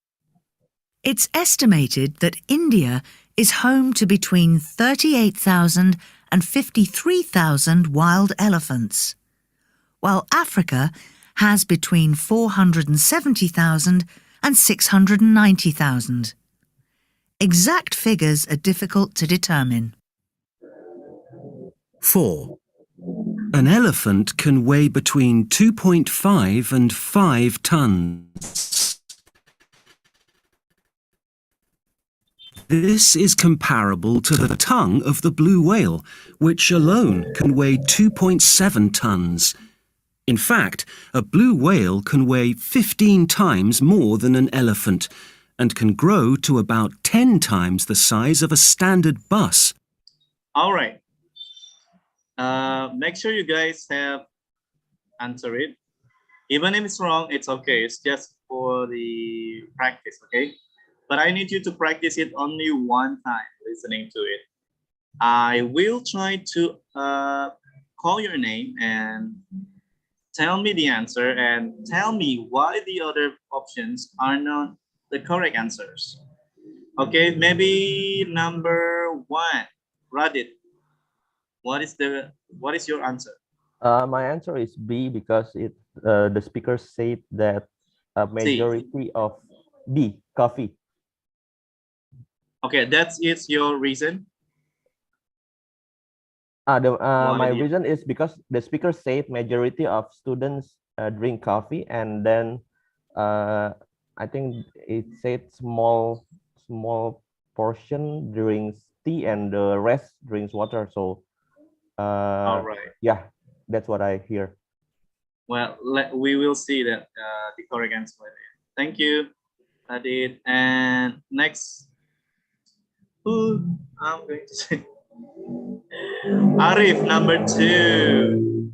E: It's estimated that India is home to between 38,000 and 53,000 wild elephants, while Africa has between 470,000 and 690,000. Exact figures are difficult to determine.
F: 4.
G: An elephant can weigh between 2.5 and 5 tons. This is comparable to the tongue of the blue whale, which alone can weigh 2.7 tons. In fact, a blue whale can weigh 15 times more than an elephant and can grow to about 10 times the size of a standard bus.
A: All right. Make sure you guys have answered it. Even if it's wrong, it's okay. It's just for the practice, okay? But I need you to practice it only one time, listening to it. I will try to call your name and tell me the answer and tell me why the other options are not the correct answers. Okay, maybe number 1, Radit. What is your answer?
B: My answer is B because the speaker said that a majority of B, coffee.
A: Okay, that's your reason.
B: My reason is because the speaker said majority of students drink coffee, and then I think it said small portion drinks tea and the rest drinks water. So
A: all right.
B: Yeah, that's what I hear.
A: Well, we will see that the correct answer later. Thank you, Adit. And next, who I'm going to say? Arif, number 2.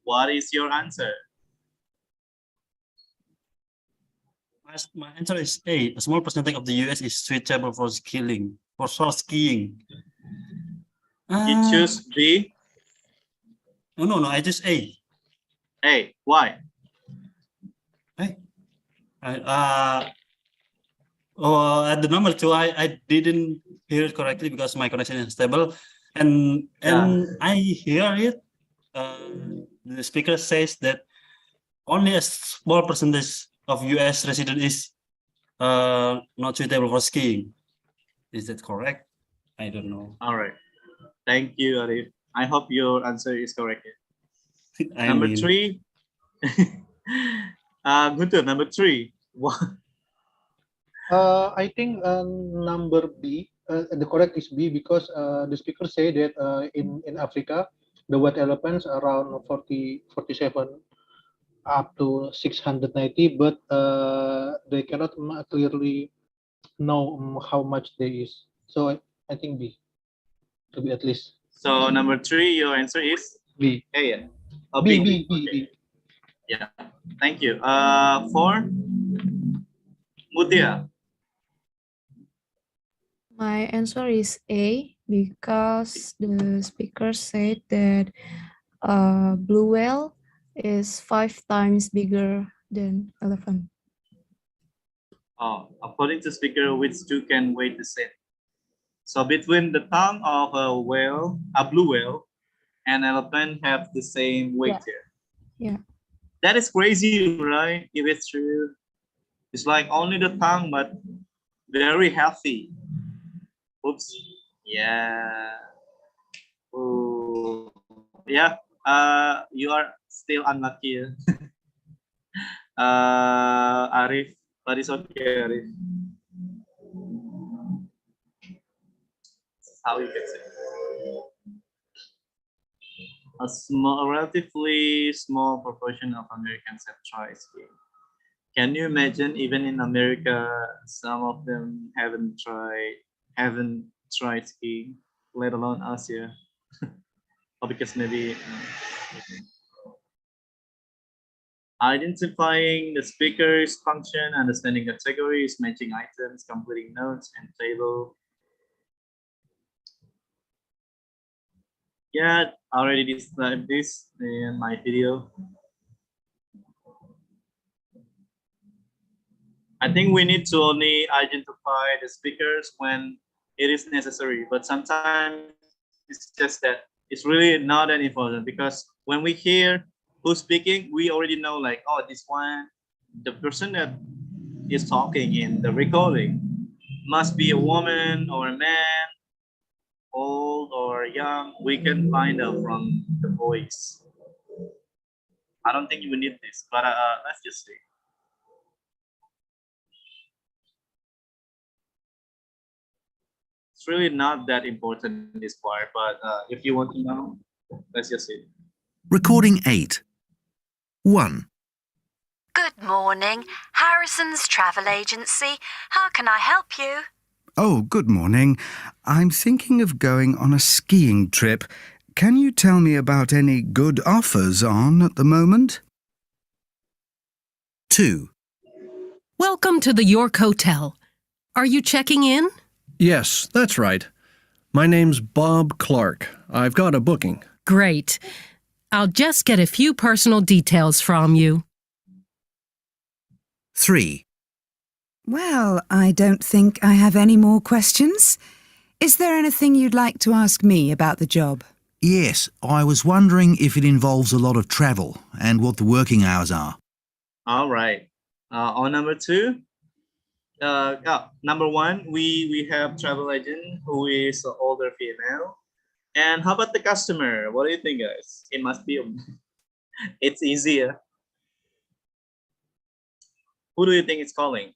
A: What is your answer?
C: My answer is A. A small percentage of the US is suitable for skiing.
A: You choose B?
C: No, I choose A.
A: A, why?
C: At the number 2, I didn't hear it correctly because my connection is stable, and I hear it. The speaker says that only a small percentage of US resident is not suitable for skiing. Is that correct? I don't know.
A: All right. Thank you, Arif. I hope your answer is correct. Number 3. Guntur, number 3. What?
Q: I think number B, the correct is B because the speaker say that in Africa, the white elephants around 47 up to 690, but they cannot clearly know how much there is. So I think B, to be at least.
A: So number 3, your answer is
Q: B.
A: A, yeah.
Q: B.
A: Okay. Yeah. Thank you. 4, Mutia.
P: My answer is A because the speaker said that blue whale is 5 times bigger than elephant.
A: Oh, according to speaker, which two can weigh the same? So between the tongue of a whale, a blue whale, and elephant have the same weight here.
P: Yeah.
A: That is crazy, right? If it's true, it's like only the tongue, but very healthy. Oops. Yeah. Oh. Yeah. You are still unlucky. Arif, but it's okay, Arif. How you can say? A relatively small proportion of Americans have tried skiing. Can you imagine? Even in America, some of them haven't tried skiing, let alone us here. Or because maybe identifying the speaker's function, understanding categories, matching items, completing notes and table. Yeah, I already described this in my video. I think we need to only identify the speakers when it is necessary, but sometimes it's just that it's really not that important, because when we hear who's speaking, we already know, like, oh, this one, the person that is talking in the recording. Must be a woman or a man, old or young. We can find out from the voice. I don't think you will need this, but let's just see. It's really not that important in this part, but if you want to know, let's just see.
O: Recording 8. 1.
E: Good morning. Harrison's Travel Agency. How can I help you?
O: Oh, good morning. I'm thinking of going on a skiing trip. Can you tell me about any good offers on at the moment? 2.
I: Welcome to the York Hotel. Are you checking in?
R: Yes, that's right. My name's Bob Clark. I've got a booking.
I: Great. I'll just get a few personal details from you.
O: 3.
M: Well, I don't think I have any more questions. Is there anything you'd like to ask me about the job?
S: Yes, I was wondering if it involves a lot of travel and what the working hours are.
A: All right. On number 2, number 1, we have travel agent who is an older female. And how about the customer? What do you think, guys? It must be it's easier. Who do you think is calling?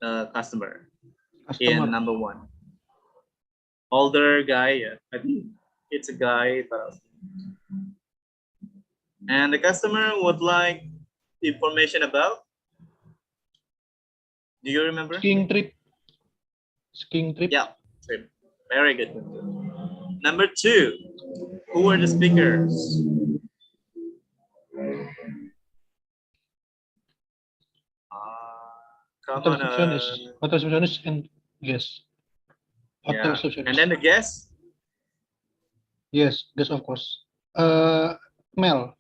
A: Customer. In number 1. Older guy, yeah. I think it's a guy. And the customer would like information about? Do you remember?
Q: Skiing trip.
A: Yeah, trip. Very good. Number 2, who are the speakers?
Q: Hotel receptionist and guest. Hotel
A: Yeah.
Q: receptionist.
A: And then the guest?
Q: Yes, guest of course. Mel.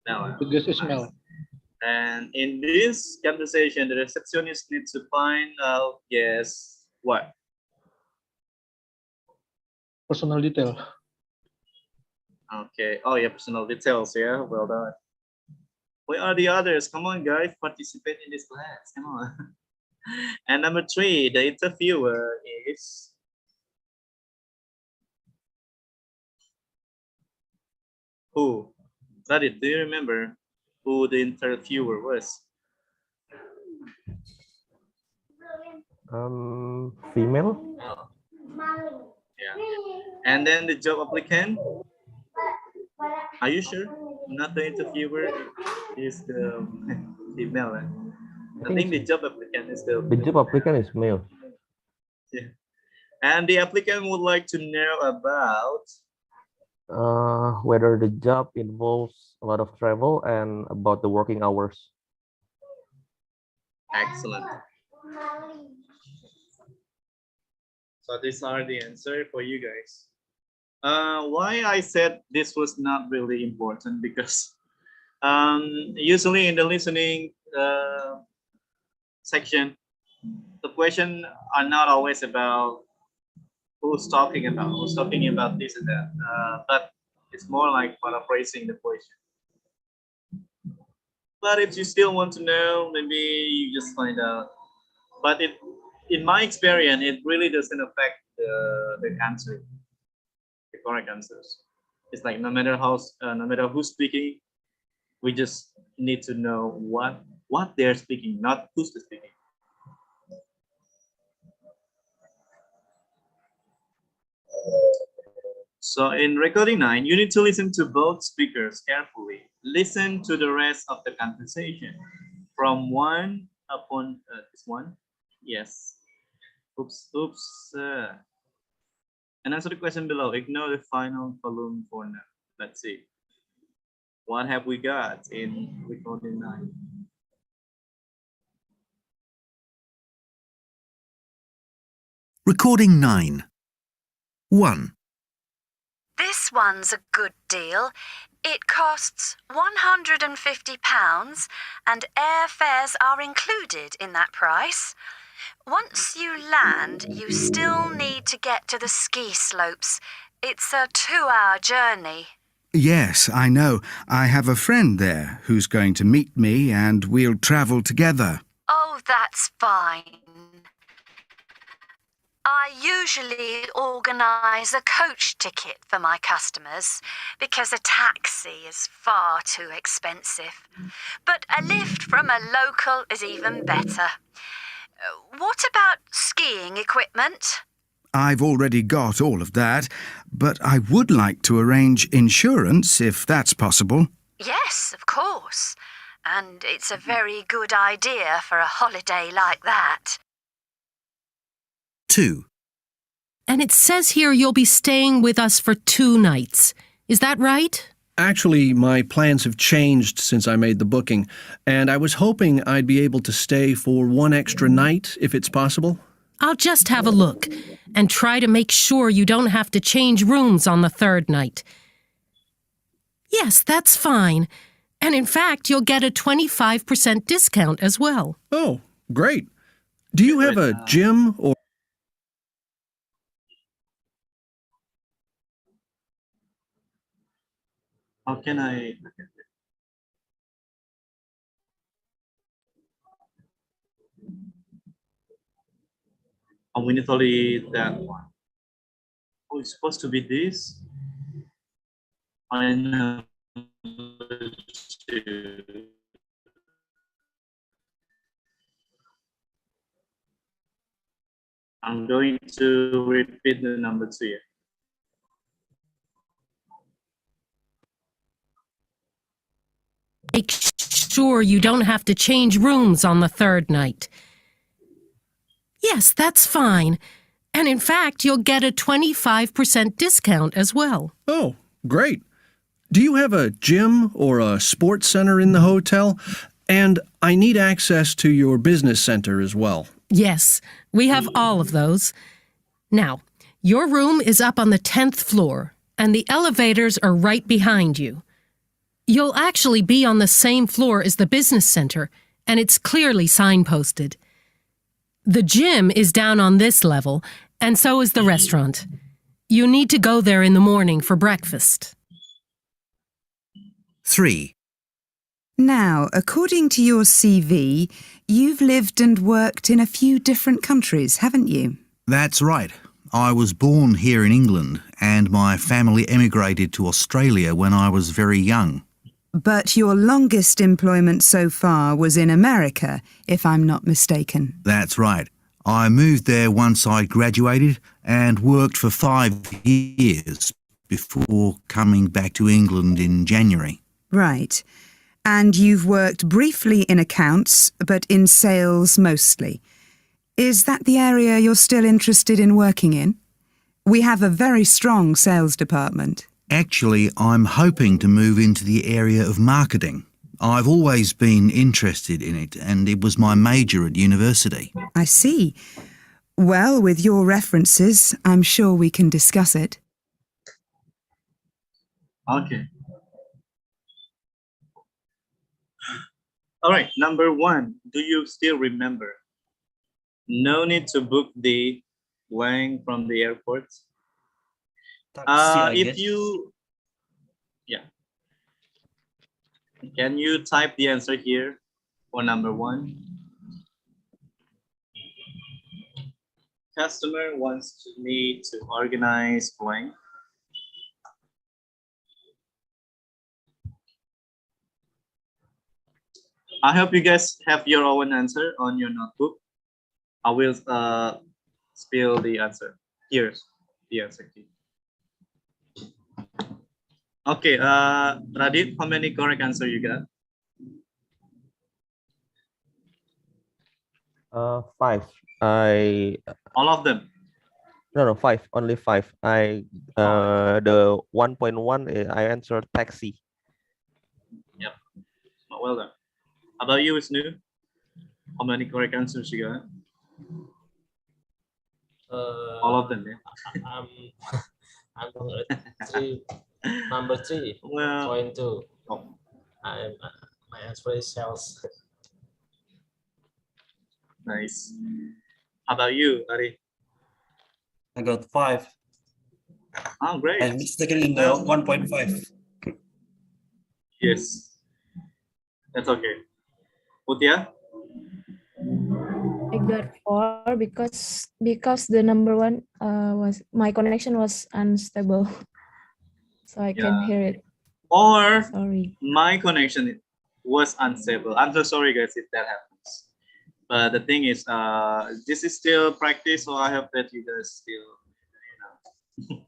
A: No.
Q: The guest is Mel.
A: And in this conversation, the receptionist needs to find out, yes, what?
Q: Personal detail.
A: Okay. Oh, yeah, personal details. Yeah, well done. Where are the others? Come on, guys, participate in this class. Come on. And number 3, the interviewer is who? Radit, do you remember who the interviewer was?
B: Female?
A: Oh. Yeah. And then the job applicant? Are you sure? Not the interviewer is the female, right? I think the job applicant is the
B: job applicant is male.
A: Yeah. And the applicant would like to know about
B: whether the job involves a lot of travel and about the working hours.
A: Excellent. So these are the answer for you guys. Why I said this was not really important because usually in the listening section, the question are not always about who's talking about this and that, but it's more like paraphrasing the question. But if you still want to know, maybe you just find out. But in my experience, it really doesn't affect the answer, the correct answers. It's like no matter who's speaking, we just need to know what they're speaking, not who's speaking. So in recording 9, you need to listen to both speakers carefully. Listen to the rest of the conversation. From one upon this one. Yes. Oops. And answer the question below. Ignore the final column for now. Let's see. What have we got in recording 9?
S: Recording 9. 1.
E: This one's a good deal. It costs £150 and airfares are included in that price. Once you land, you still need to get to the ski slopes. It's a 2-hour journey.
O: Yes, I know. I have a friend there who's going to meet me and we'll travel together.
E: Oh, that's fine. I usually organise a coach ticket for my customers because a taxi is far too expensive. But a lift from a local is even better. What about skiing equipment?
O: I've already got all of that, but I would like to arrange insurance if that's possible.
E: Yes, of course. And it's a very good idea for a holiday like that.
S: 2.
I: And it says here you'll be staying with us for 2 nights. Is that right?
R: Actually, my plans have changed since I made the booking, and I was hoping I'd be able to stay for 1 extra night, if it's possible.
I: I'll just have a look and try to make sure you don't have to change rooms on the 3rd night. Yes, that's fine. And in fact, you'll get a 25% discount as well.
R: Oh, great. Do you have a gym or...
A: How can I? Oh, we need only that one. Oh, it's supposed to be this. I know. I'm going to repeat the number to you.
I: Make sure you don't have to change rooms on the 3rd night. Yes, that's fine. And in fact, you'll get a 25% discount as well.
R: Oh, great. Do you have a gym or a sports center in the hotel? And I need access to your business center as well.
I: Yes, we have all of those. Now, your room is up on the 10th floor, and the elevators are right behind you. You'll actually be on the same floor as the business center, and it's clearly signposted. The gym is down on this level, and so is the restaurant. You need to go there in the morning for breakfast.
S: 3.
M: Now, according to your CV, you've lived and worked in a few different countries, haven't you?
S: That's right. I was born here in England and my family emigrated to Australia when I was very young.
M: But your longest employment so far was in America, if I'm not mistaken.
S: That's right. I moved there once I graduated and worked for 5 years before coming back to England in January.
M: Right. And you've worked briefly in accounts, but in sales mostly. Is that the area you're still interested in working in? We have a very strong sales department.
S: Actually, I'm hoping to move into the area of marketing. I've always been interested in it, and it was my major at university.
M: I see. Well, with your references, I'm sure we can discuss it.
A: Okay. All right, number 1. Do you still remember? No need to book the blank from the airport. If you, yeah. Can you type the answer here for number 1? Customer wants me to organize blank. I hope you guys have your own answer on your notebook. I will spill the answer. Here's the answer key. Okay, Radit, how many correct answer you got?
B: 5.
A: All of them?
B: No, 5. Only 5. The 1.1, I answered taxi.
A: Yep. Well done. How about you, Wisnu? How many correct answers you got? All of them, yeah.
D: I'm number 3.
A: Well,
D: point 2.
A: Oh.
D: My answer is sales.
A: Nice. How about you, Ari?
C: I got 5.
A: Oh, great.
C: I'm mistaken in the 1.5.
A: Yes. That's okay. Utia?
P: that far because the number one was my connection was unstable, so I can
A: Yeah.
P: hear it.
A: Or
P: Sorry.
A: my connection was unstable. I'm so sorry, guys, if that happens. But the thing is, this is still practice, so I hope that you guys still, you know.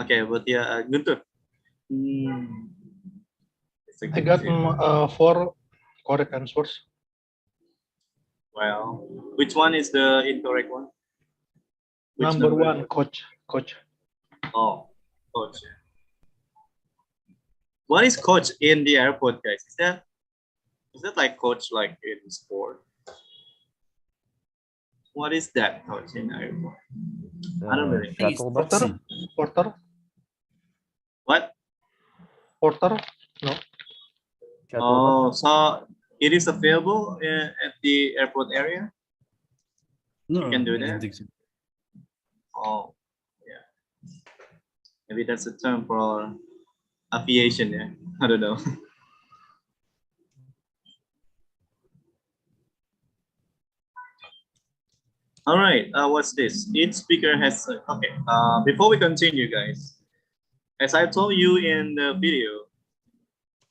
A: Okay, but yeah, Guntur.
Q: I got 4 correct answers.
A: Well, which one is the incorrect one? Which
Q: Number 1, coach.
A: Oh, coach. What is coach in the airport, guys? Is that like coach like in sport? What is that coach in the airport? I don't really
B: shuttle bus.
Q: Porter.
A: What?
Q: Porter? No.
A: Oh, so it is available at the airport area?
C: No,
A: You can do
C: I don't
A: that?
C: think so.
A: Oh, yeah. Maybe that's a term for aviation, yeah? I don't know. All right, what's this? Each speaker has, okay, before we continue, guys, as I told you in the video,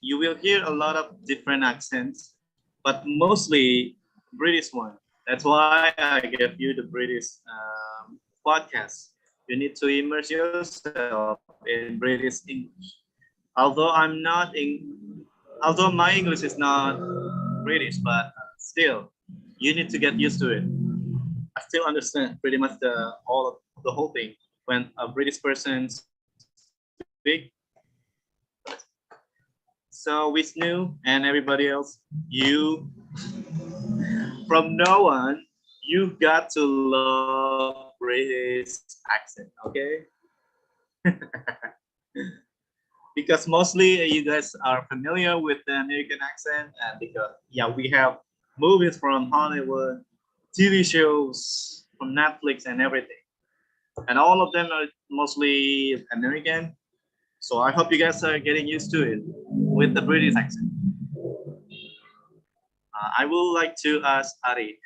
A: you will hear a lot of different accents, but mostly British one. That's why I gave you the British podcast. You need to immerse yourself in British English. Although although my English is not British, but still, you need to get used to it. I still understand pretty much the whole thing when a British person speaks. So Vishnu and everybody else, you from now on, you got to love British accent, okay? Because mostly you guys are familiar with the American accent, and because we have movies from Hollywood, TV shows from Netflix and everything, and all of them are mostly American. So I hope you guys are getting used to it with the British accent. I would like to ask Ari.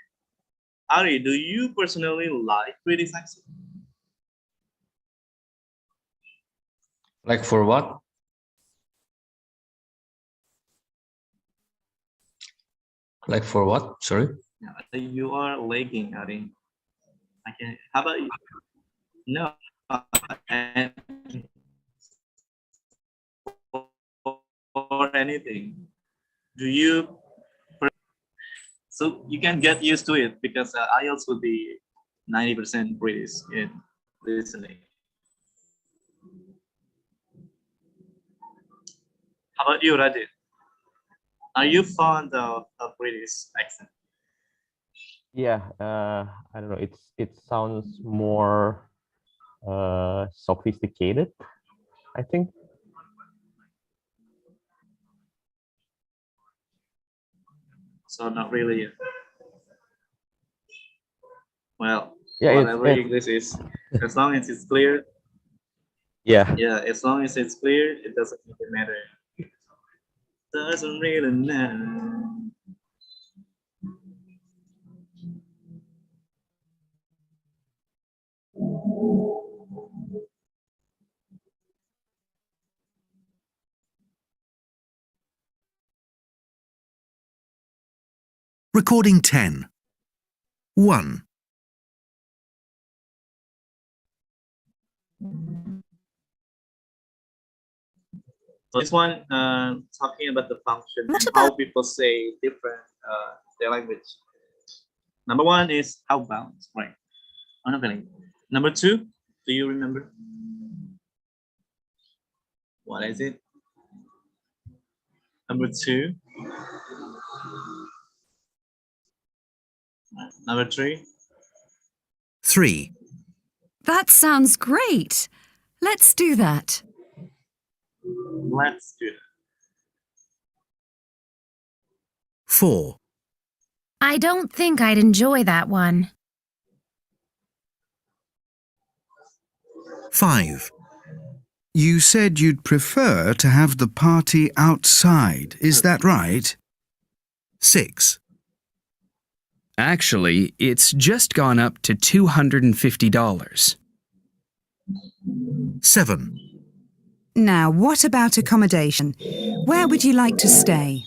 A: Ari, do you personally like British accent?
T: Like for what? Like for what? Sorry.
A: You are lagging, Ari. I can. How about you? No. And or anything. Do you? So you can get used to it because IELTS would be 90% British in listening. How about you, Rajit? Are you fond of a British accent?
B: Yeah, I don't know. It sounds more sophisticated, I think.
A: So not really. Well,
B: Yeah,
A: whatever English is, as long as it's clear.
B: Yeah.
A: Yeah, as long as it's clear, it doesn't really matter. Doesn't really matter.
S: Recording 10. 1.
A: So this one talking about the function and how people say different their language. Number 1 is how about, right? Number 2, do you remember? What is it? Number 2. Number 3.
S: 3.
U: That sounds great. Let's do that.
A: Let's do it.
S: 4.
H: I don't think I'd enjoy that one.
O: 5. You said you'd prefer to have the party outside, is that right?
S: 6.
L: Actually, it's just gone up to $250.
S: 7.
M: Now, what about accommodation? Where would you like to stay?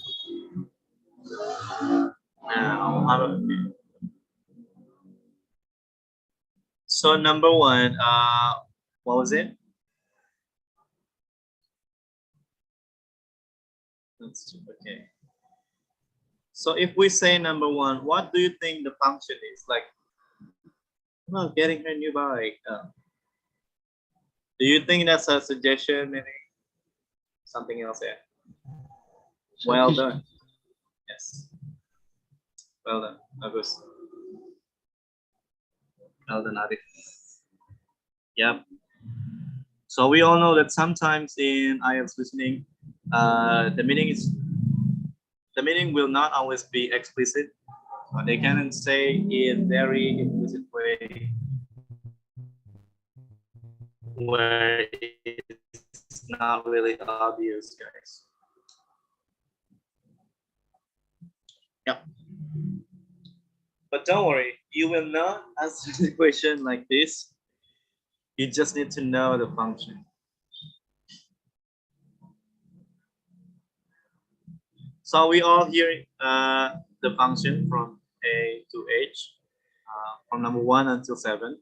A: Now, so number one, what was it? Okay. So if we say number one, what do you think the function is? Like, well, getting her new bike. Do you think that's a suggestion? Maybe something else there. Well done. Yes. Well done, Agus. Well done, Arif. Yep. So we all know that sometimes in IELTS listening, the meaning will not always be explicit. They can say in very implicit way where it's not really obvious, guys. Yep. But don't worry, you will not answer the question like this. You just need to know the function. So we all hear the function from A to H, from number 1 until 7.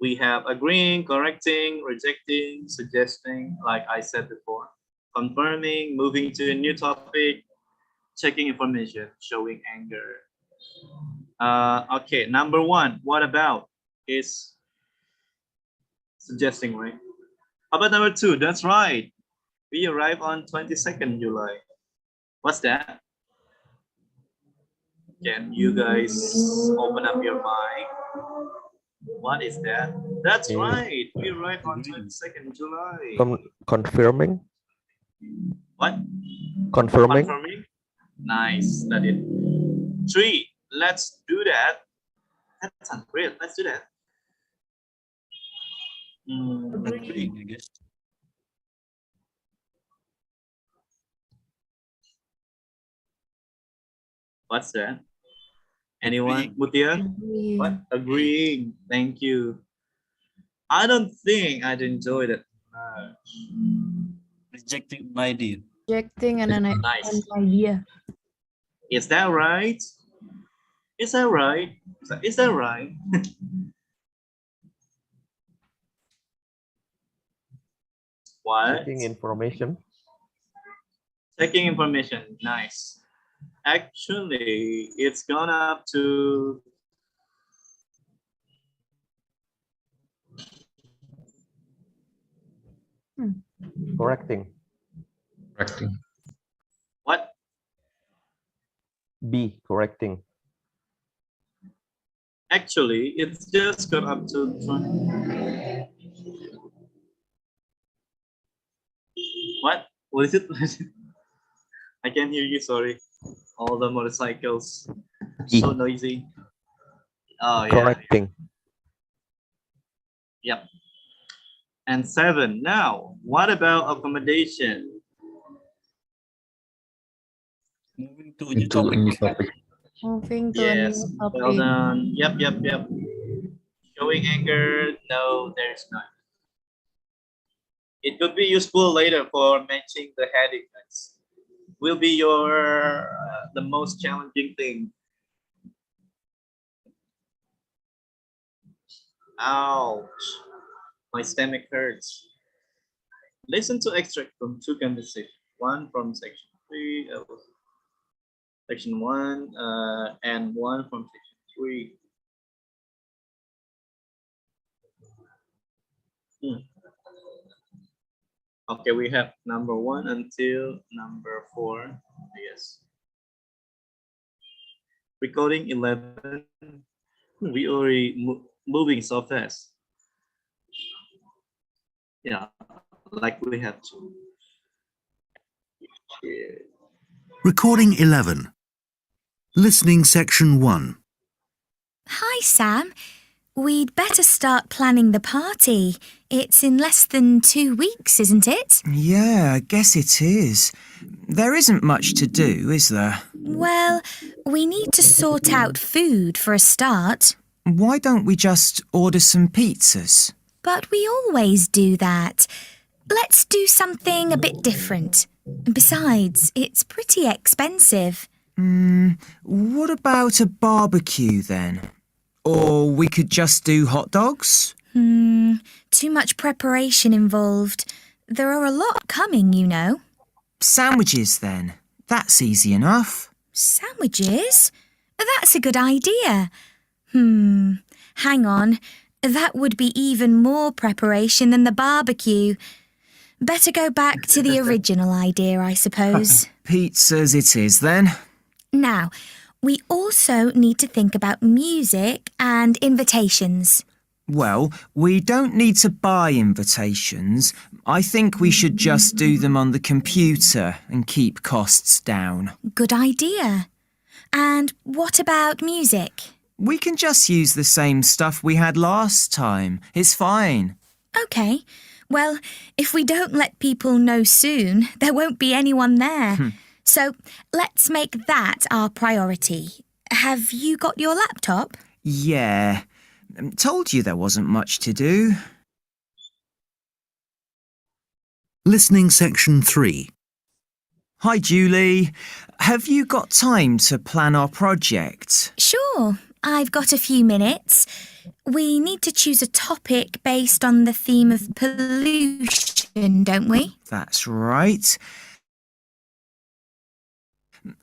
A: We have agreeing, correcting, rejecting, suggesting, like I said before, confirming, moving to a new topic, checking information, showing anger. Okay, number 1, what about is suggesting, right? How about number 2? That's right. We arrive on 22nd July. What's that? Can you guys open up your mind? What is that? That's right. We arrive on 22nd July.
B: Confirming.
A: What?
B: Confirming.
A: Confirming. Nice. That it. 3. Let's do that. That sounds great. Let's do that.
C: Agreeing, I guess.
A: What's that? Anyone? Mutia? What? Agreeing. Thank you. I don't think I'd enjoy that much.
C: Rejecting an idea.
P: Rejecting an
A: Nice.
P: idea.
A: Is that right? Is that right? Is that right? What?
B: Checking information.
A: Checking information. Nice. Actually, it's gone up to
B: Correcting.
T: Correcting.
A: what?
B: B. Correcting.
A: Actually, it's just gone up to 20. What? What is it? I can't hear you, sorry. All the motorcycles. So noisy. Oh, yeah.
B: Correcting.
A: Yep. And 7. Now, what about accommodation?
C: Moving to
T: a new topic.
P: Moving to
A: Yes.
P: a new topic.
A: Well done. Yep. Showing anger? No, there's none. It could be useful later for matching the heading. Will be your the most challenging thing. Ouch, my stomach hurts. Listen to extract from 2 conversations. One from section 3, section 1, and one from section 3. Okay, we have number 1 until number 4. Yes. Recording 11. We already moving so fast. Yeah, like we have to. Yeah.
S: Recording 11. Listening section 1.
H: Hi, Sam. We'd better start planning the party. It's in less than 2 weeks, isn't it?
N: Yeah, I guess it is. There isn't much to do, is there?
H: Well, we need to sort out food for a start.
N: Why don't we just order some pizzas?
H: But we always do that. Let's do something a bit different. Besides, it's pretty expensive.
N: What about a barbecue then? Or we could just do hot dogs?
H: Too much preparation involved. There are a lot coming, you know.
N: Sandwiches then. That's easy enough.
H: Sandwiches? That's a good idea. Hang on. That would be even more preparation than the barbecue. Better go back to the original idea, I suppose.
N: Pizzas it is then.
H: Now, we also need to think about music and invitations.
N: Well, we don't need to buy invitations. I think we should just do them on the computer and keep costs down.
H: Good idea. And what about music?
N: We can just use the same stuff we had last time. It's fine.
H: OK. Well, if we don't let people know soon, there won't be anyone there. So let's make that our priority. Have you got your laptop?
N: Yeah. Told you there wasn't much to do.
S: Listening section 3.
N: Hi, Julie. Have you got time to plan our project?
H: Sure. I've got a few minutes. We need to choose a topic based on the theme of pollution, don't we?
N: That's right.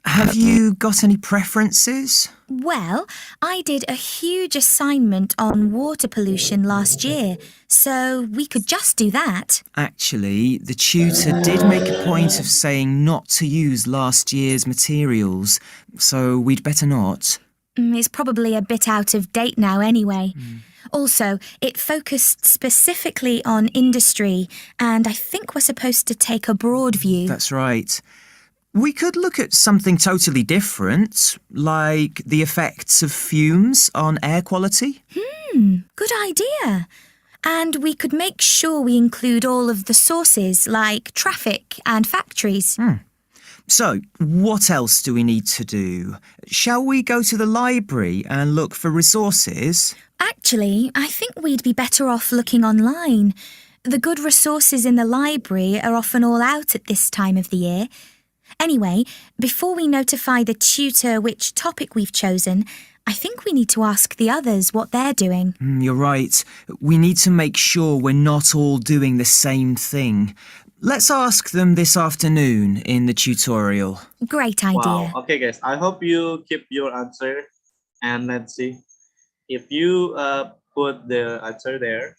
N: Have you got any preferences?
H: Well, I did a huge assignment on water pollution last year, so we could just do that.
N: Actually, the tutor did make a point of saying not to use last year's materials, so we'd better not.
H: It's probably a bit out of date now anyway. Also, it focused specifically on industry, and I think we're supposed to take a broad view.
N: That's right. We could look at something totally different, like the effects of fumes on air quality.
H: Good idea. And we could make sure we include all of the sources, like traffic and factories.
N: So, what else do we need to do? Shall we go to the library and look for resources?
H: Actually, I think we'd be better off looking online. The good resources in the library are often all out at this time of the year. Anyway, before we notify the tutor which topic we've chosen, I think we need to ask the others what they're doing.
N: You're right. We need to make sure we're not all doing the same thing. Let's ask them this afternoon in the tutorial.
H: Great idea.
A: Wow. Okay, guys. I hope you keep your answer. And let's see. If you put the answer there,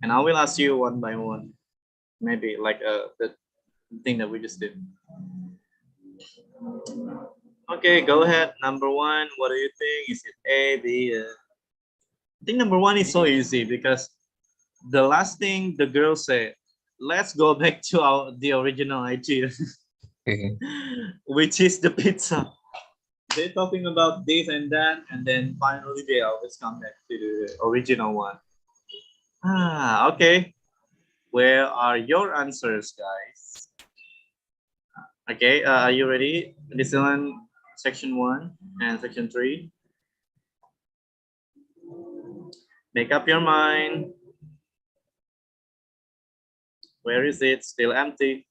A: and I will ask you one by one. Maybe like the thing that we just did. Okay, go ahead. Number one, what do you think? Is it A, B? I think number one is so easy because the last thing the girl said, let's go back to the original idea, which is the pizza. They're talking about this and that, and then finally they always come back to the original one. Okay. Where are your answers, guys? Okay, are you ready? Listen, section 1 and section 3. Make up your mind. Where is it? Still empty.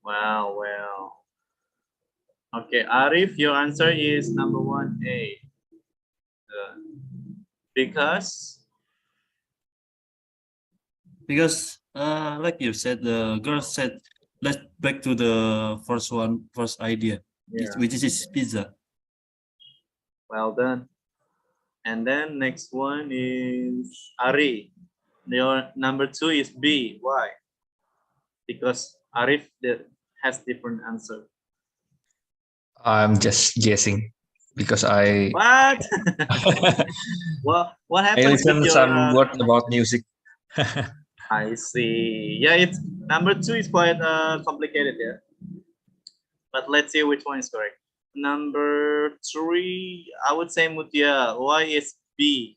A: Wow, well. Okay, Arif, your answer is number 1A. Because
C: like you said, the girl said, let's back to the first idea, which is pizza.
A: Well done. And then next one is Ari. Your number 2 is B. Why? Because Arif has different answer.
T: I'm just guessing because I
A: What? Well, what
T: I
A: happens
T: listen
A: with your
T: some word about music.
A: I see. Yeah, it's number 2 is quite complicated, yeah. But let's see which one is correct. Number 3, I would say Mutia. Why is B?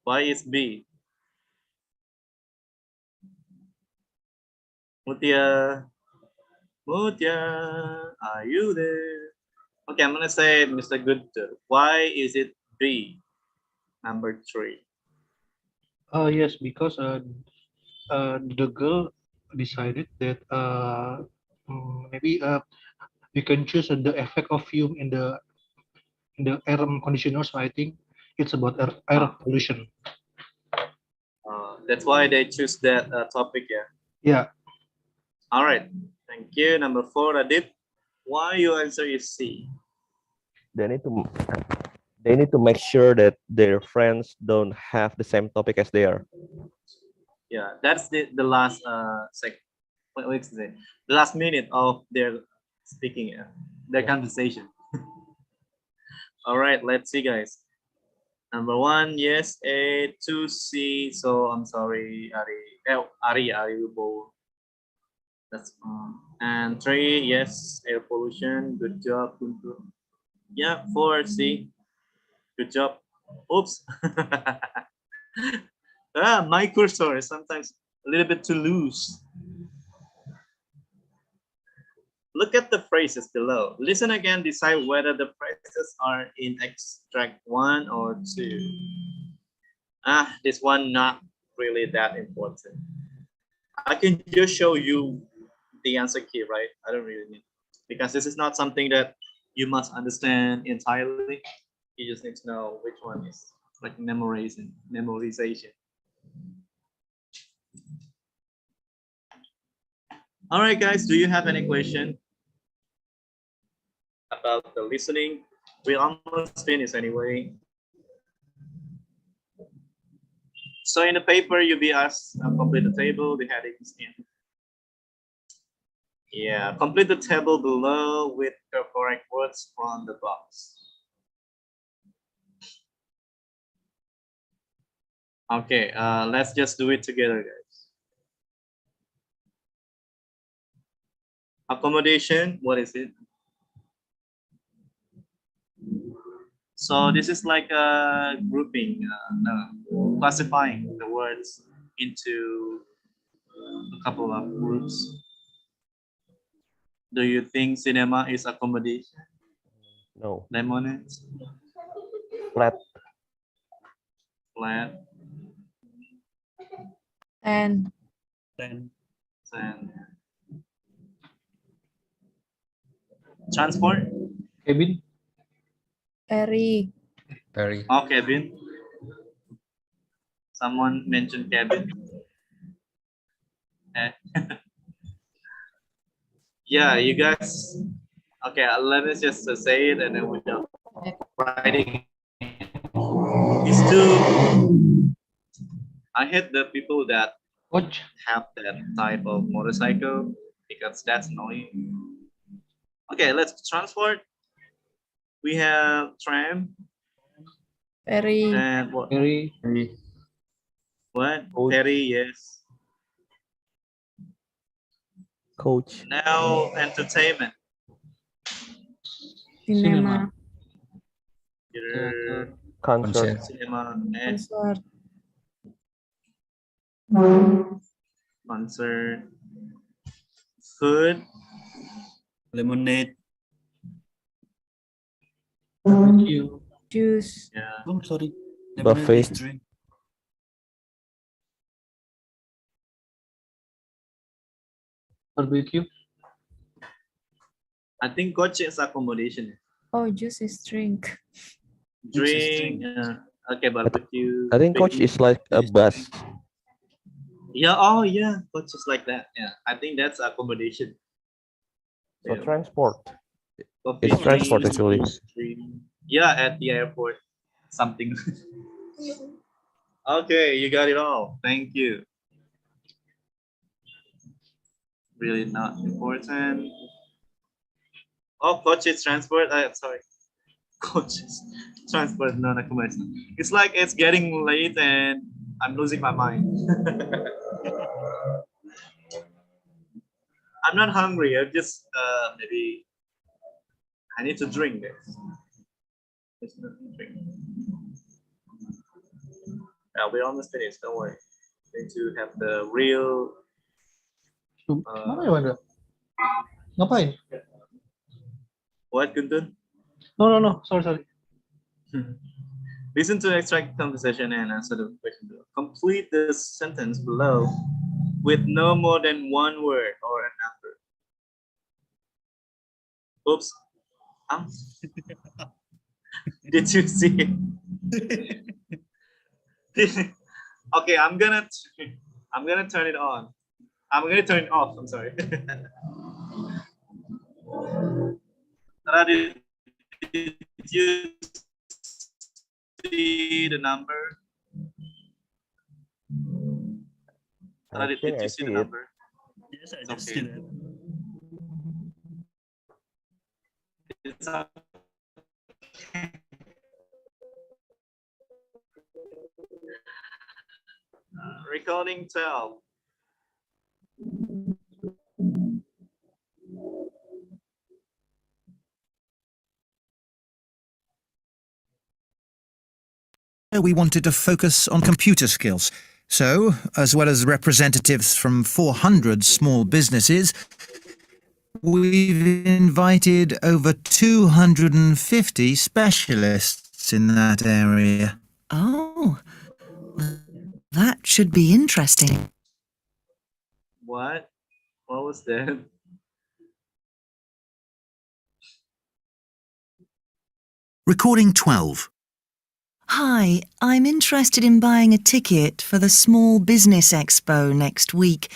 A: Why is B? Mutia. Mutia, are you there? Okay, I'm gonna say Mr. Good. Why is it B? Number 3.
Q: Yes, because the girl decided that maybe we can choose the effect of fume in the air conditioner. So I think it's about air pollution.
A: That's why they choose that topic, yeah.
Q: Yeah.
A: All right. Thank you. Number 4, Adit. Why your answer is C?
B: They need to make sure that their friends don't have the same topic as they are.
A: Yeah, that's the last the last minute of their speaking, their conversation. All right, let's see, guys. Number 1, yes, A, 2, C. So I'm sorry, Ari Wibowo. That's and 3, yes, air pollution. Good job, Guntur. Yeah, 4, C. Good job. Oops. My cursor is sometimes a little bit too loose. Look at the phrases below. Listen again, decide whether the phrases are in extract 1 or 2. This one not really that important. I can just show you the answer key, right? I don't really need, because this is not something that you must understand entirely. You just need to know which one is like memorization. All right, guys, do you have any question about the listening? We almost finished anyway. So in the paper, you'll be asked complete the table, the headings in. Yeah, complete the table below with the correct words from the box. Okay, let's just do it together, guys. Accommodation, what is it? So this is like a grouping, classifying the words into a couple of groups. Do you think cinema is accommodation?
B: No.
A: Lemonade?
B: Flat.
A: Flat.
P: 10.
A: 10. Transport?
Q: Cabin?
P: Ferry.
A: Oh, cabin. Someone mentioned cabin. Yeah, you guys. Okay, let me just say it and then we're writing. It's too. I hate the people that have that type of motorcycle because that's annoying. Okay, let's transport. We have tram.
P: Ferry.
A: And what?
Q: Ferry.
A: What? Ferry, yes.
B: Coach.
A: Now entertainment.
P: Cinema.
A: Theater.
B: Concert.
A: Cinema.
P: Concert.
A: Concert. Food.
C: Lemonade.
Q: Barbecue.
P: Juice.
A: Yeah.
C: Oh, sorry.
B: Buffet.
C: Lemonade is drink.
Q: Barbecue.
A: I think coach is accommodation.
P: Oh, juice is drink.
A: Drink. Okay, barbecue.
B: I think coach is like a bus.
A: Yeah. Oh, yeah. Coach is like that. Yeah. I think that's accommodation.
B: So
A: Yeah.
B: transport.
A: Coffee
B: It's transport
A: drink,
B: actually.
A: juice drink. Yeah, at the airport. Something. Okay, you got it all. Thank you. Really not important. Oh, coach is transport. Sorry. Coaches, transport, non-accommodation. It's like it's getting late and I'm losing my mind. I'm not hungry. I'm just maybe I need to drink this. Just drink. We're almost finished. Don't worry. Need to have the real.
Q: Mana ya Wanda? Ngapain?
A: What, Guntun?
Q: No. Sorry.
A: Listen to the extract conversation and answer the question below. Complete the sentence below with no more than one word or a number. Oops. Did you see it? Okay, I'm gonna turn it on. I'm gonna turn it off. I'm sorry. Did you see the number? Did you see the number?
C: Yes, I just see that.
A: It's recording 12.
F: We wanted to focus on computer skills. So, as well as representatives from 400 small businesses, we've invited over 250 specialists in that area.
J: Oh, that should be interesting.
A: What? What was that?
F: Recording 12.
J: Hi, I'm interested in buying a ticket for the Small Business Expo next week,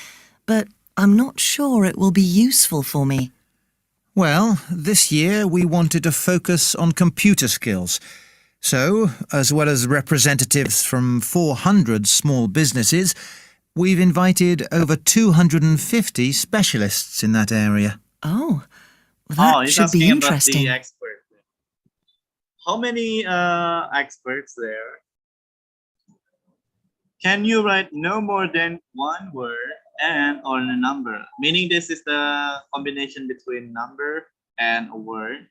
J: but I'm not sure it will be useful for me.
F: Well, this year we wanted to focus on computer skills. So, as well as representatives from 400 small businesses, we've invited over 250 specialists in that area.
J: Oh, that
A: he's
J: should be
A: asking about
J: interesting.
A: the expert. How many experts there? Can you write no more than one word and or a number? Meaning this is the combination between number and a word.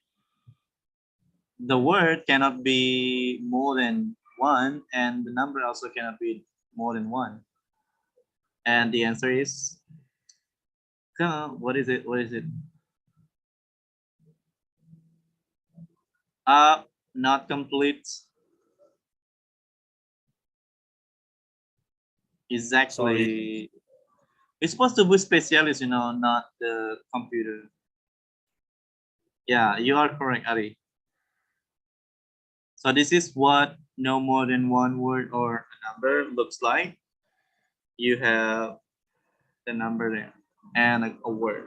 A: The word cannot be more than one, and the number also cannot be more than one. And the answer is, what is it? What is it? Not complete. Exactly. It's supposed to be specialist, not the computer. Yeah, you are correct, Ari. So this is what no more than one word or a number looks like. You have the number there and a word.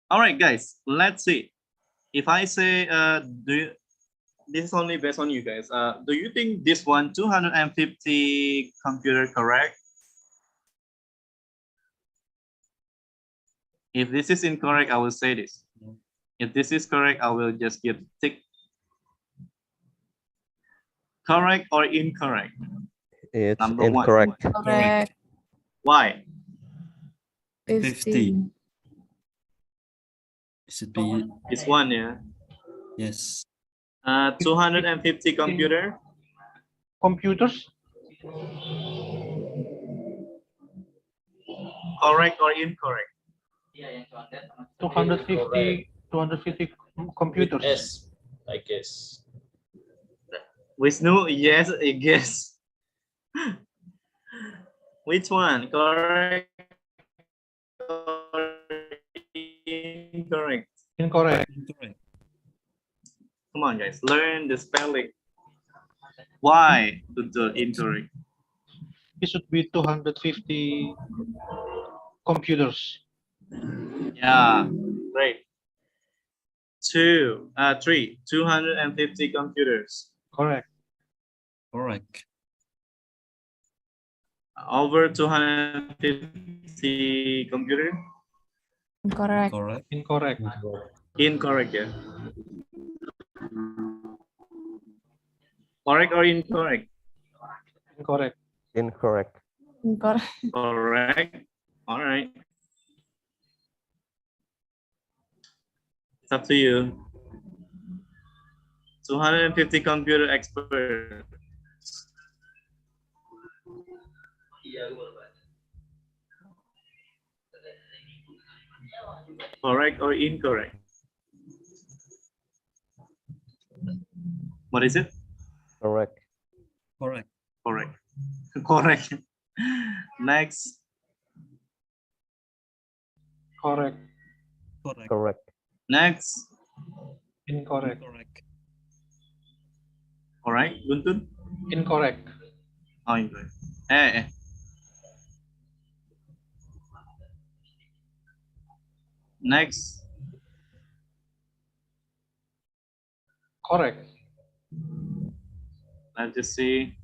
A: All right, guys, let's see. If I say, this is only based on you guys. Do you think this one, 250 computer correct? If this is incorrect, I will say this. If this is correct, I will just give tick. Correct or incorrect?
B: It's
A: Number
B: incorrect.
A: one.
P: Correct.
A: Why?
P: 50.
C: Should be.
A: This one, yeah.
C: Yes.
A: 250 computer.
Q: Computers.
A: Correct or incorrect?
Q: 250 computers.
D: Yes, I guess.
A: Wisnu, yes, I guess. Which one? Correct or incorrect?
Q: Incorrect.
A: Come on, guys, learn the spelling. Why the incorrect?
Q: It should be 250 computers.
A: Yeah, great. 250 computers.
Q: Correct.
C: Correct.
A: Over 250 computer?
P: Incorrect.
Q: Incorrect.
A: Incorrect, yeah. Correct or incorrect?
Q: Incorrect.
B: Incorrect.
P: Incorrect.
A: Correct. All right. It's up to you. 250 computer experts. Correct or incorrect? What is it?
B: Correct.
C: Correct.
A: Correct. Correct. Next.
Q: Correct.
C: Correct.
B: Correct.
A: Next.
Q: Incorrect.
C: Correct.
A: All right, Guntun?
Q: Incorrect.
A: Oh, incorrect. Next.
Q: Correct.
A: Let's just see.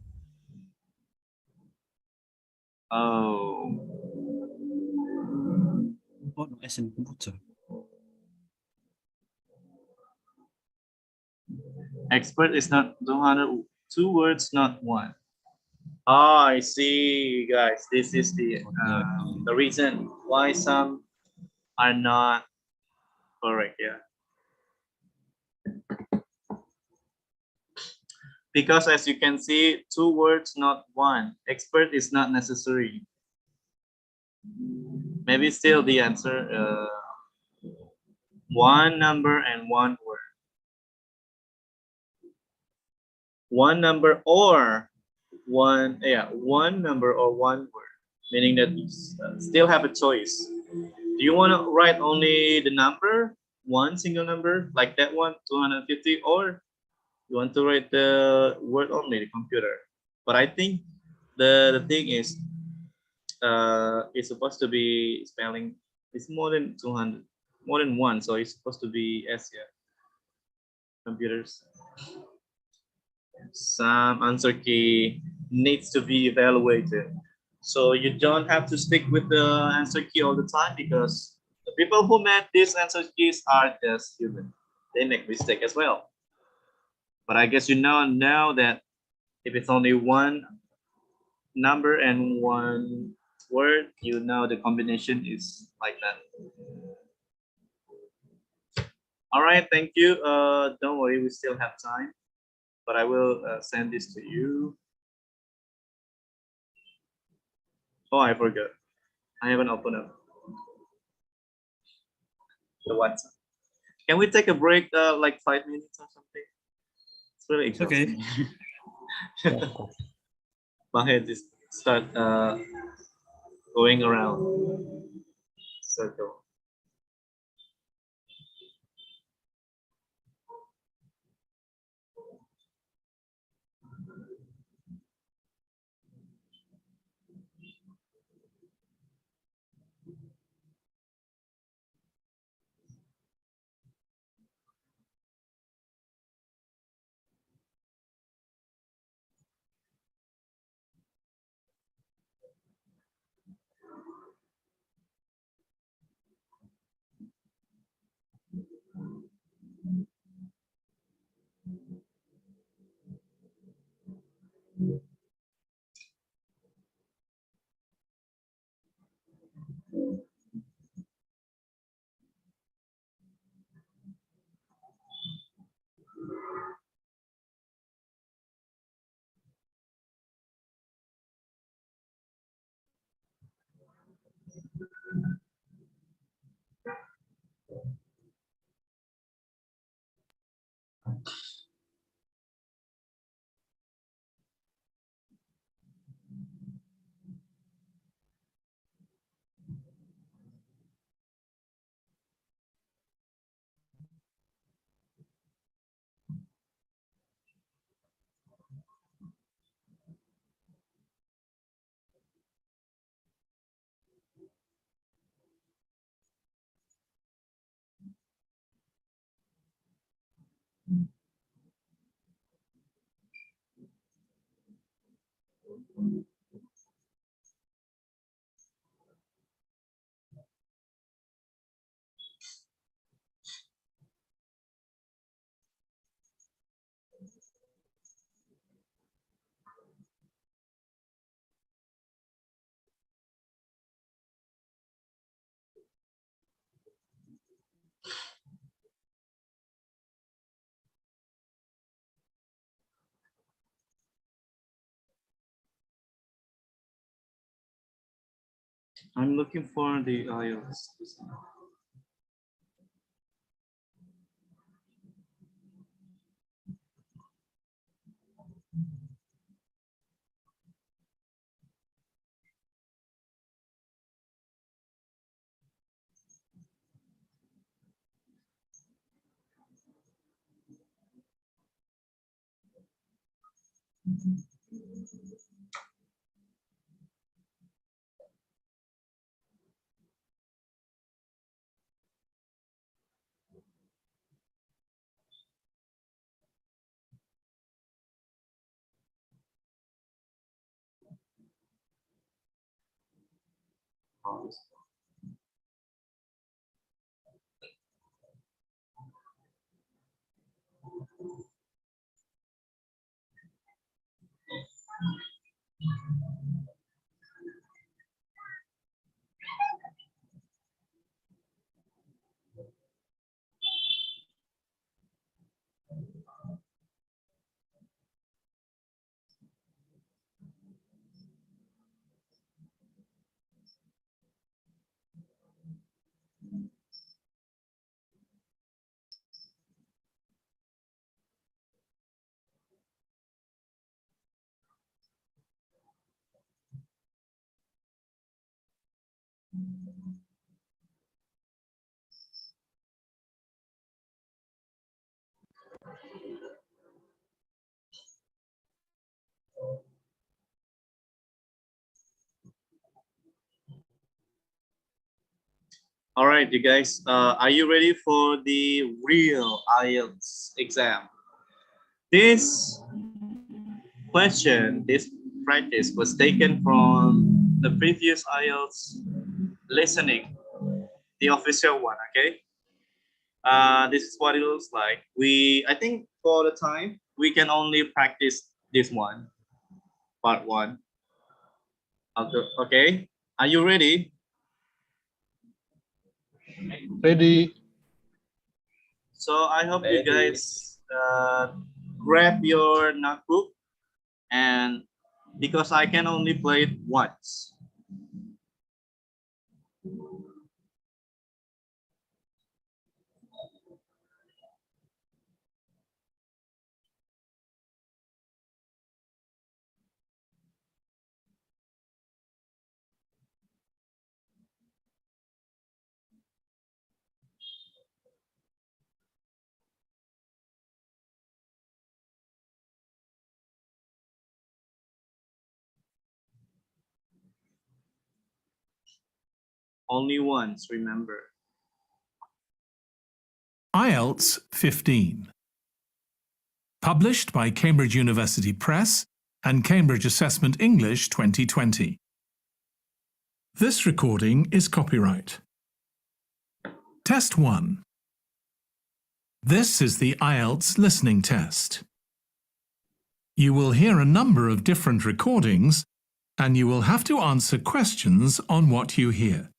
A: Oh.
C: Oh, no, as in kombucha.
A: Expert is not 200, two words, not one. Oh, I see, guys. This is the reason why some are not correct. Yeah, because as you can see, two words, not one. Expert is not necessary. Maybe still the answer. One number and one word. One number or one, one number or one word, meaning that you still have a choice. Do you want to write only the number, one single number, like that one, 250, or you want to write the word only, the computer? But I think the thing is, it's supposed to be spelling, it's more than 200, more than one, so it's supposed to be S, yeah. Computers. Some answer key needs to be evaluated. So you don't have to stick with the answer key all the time, because the people who made these answer keys are just human. They make mistake as well. But I guess you know that if it's only one number and one word, you know the combination is like that. All right, thank you. Don't worry, we still have time, but I will send this to you. Oh, I forgot. I haven't opened up the WhatsApp. Can we take a break, like 5 minutes or something? It's really exhausting.
C: Okay.
A: My head just start going around circle. I'm looking for the IELTS. All right, you guys, are you ready for the real IELTS exam? This question, this practice was taken from the previous IELTS listening, the official one, okay? This is what it looks like. I think for the time, we can only practice this one, part one. Okay, are you ready?
Q: Ready.
A: So I hope you guys grab your notebook, and because I can only play it once. Only once, remember.
K: IELTS 15. Published by Cambridge University Press and Cambridge Assessment English 2020. This recording is copyright. Test 1. This is the IELTS listening test. You will hear a number of different recordings, and you will have to answer questions on what you hear.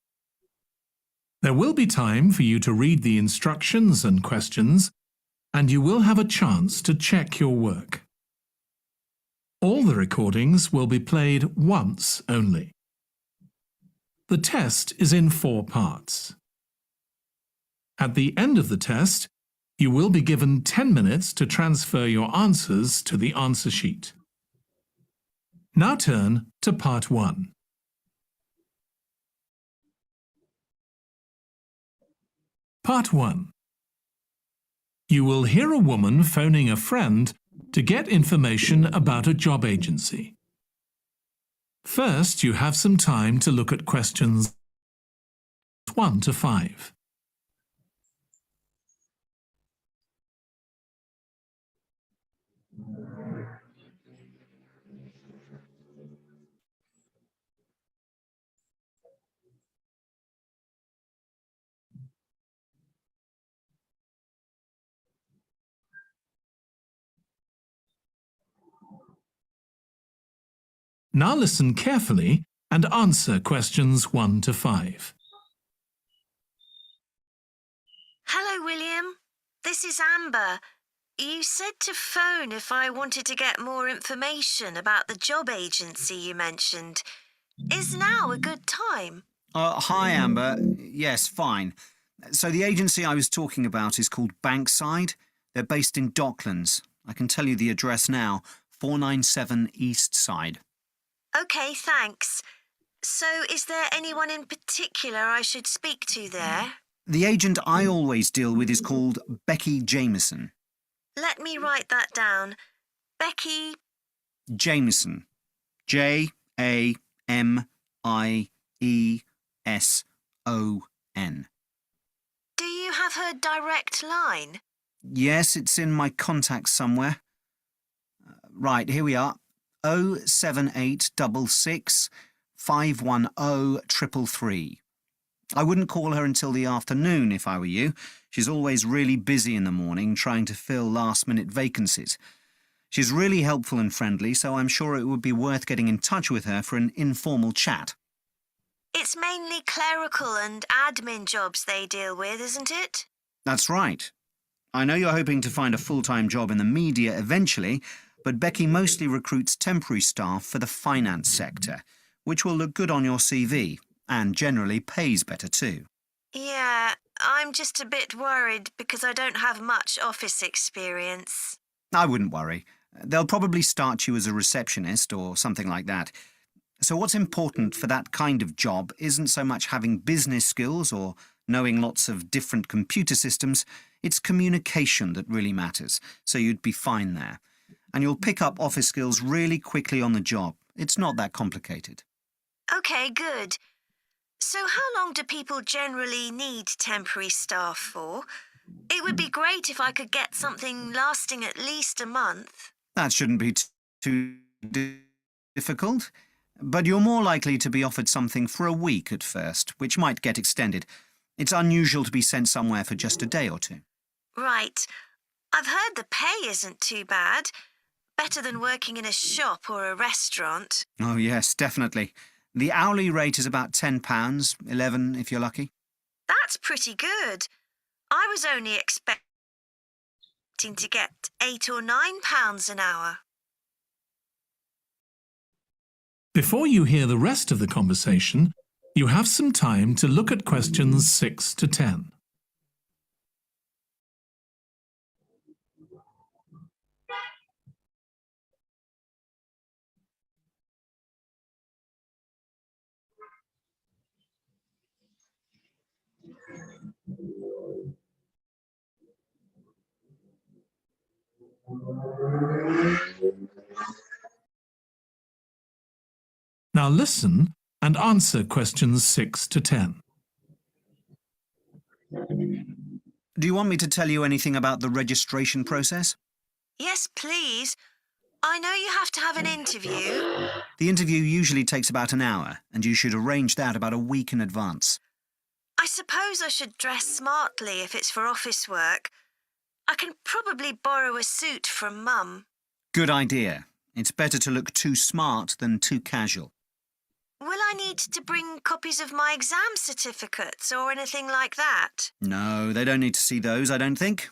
K: There will be time for you to read the instructions and questions, and you will have a chance to check your work. All the recordings will be played once only. The test is in 4 parts. At the end of the test, you will be given 10 minutes to transfer your answers to the answer sheet. Now turn to part 1. Part 1. You will hear a woman phoning a friend to get information about a job agency. First, you have some time to look at questions 1 to 5. Now listen carefully and answer questions 1 to 5.
V: Hello, William. This is Amber. You said to phone if I wanted to get more information about the job agency you mentioned. Is now a good time?
F: Hi, Amber. Yes, fine. So the agency I was talking about is called Bankside. They're based in Docklands. I can tell you the address now. 497 East Side.
V: Okay, thanks. So is there anyone in particular I should speak to there?
F: The agent I always deal with is called Becky Jameson.
V: Let me write that down. Becky...
F: Jameson. Jameson.
V: Do you have her direct line?
F: Yes, it's in my contacts somewhere. Right, here we are. 07866 510 333. I wouldn't call her until the afternoon if I were you. She's always really busy in the morning trying to fill last-minute vacancies. She's really helpful and friendly, so I'm sure it would be worth getting in touch with her for an informal chat.
V: It's mainly clerical and admin jobs they deal with, isn't it?
F: That's right. I know you're hoping to find a full-time job in the media eventually, but Becky mostly recruits temporary staff for the finance sector, which will look good on your CV and generally pays better too.
V: Yeah, I'm just a bit worried because I don't have much office experience.
F: I wouldn't worry. They'll probably start you as a receptionist or something like that. So what's important for that kind of job isn't so much having business skills or knowing lots of different computer systems. It's communication that really matters, so you'd be fine there. And you'll pick up office skills really quickly on the job. It's not that complicated.
V: Okay, good. So how long do people generally need temporary staff for? It would be great if I could get something lasting at least a month.
F: That shouldn't be too difficult. But you're more likely to be offered something for a week at first, which might get extended. It's unusual to be sent somewhere for just a day or two.
V: Right. I've heard the pay isn't too bad. Better than working in a shop or a restaurant.
F: Oh, yes, definitely. The hourly rate is about £10, $11 if you're lucky.
V: That's pretty good. I was only expecting to get £8 or £9 an hour.
K: Before you hear the rest of the conversation, you have some time to look at questions 6 to 10. Now listen and answer questions 6 to 10.
F: Do you want me to tell you anything about the registration process?
V: Yes, please. I know you have to have an interview.
F: The interview usually takes about an hour, and you should arrange that about a week in advance.
V: I suppose I should dress smartly if it's for office work. I can probably borrow a suit from Mum.
F: Good idea. It's better to look too smart than too casual.
V: Will I need to bring copies of my exam certificates or anything like that?
F: No, they don't need to see those, I don't think.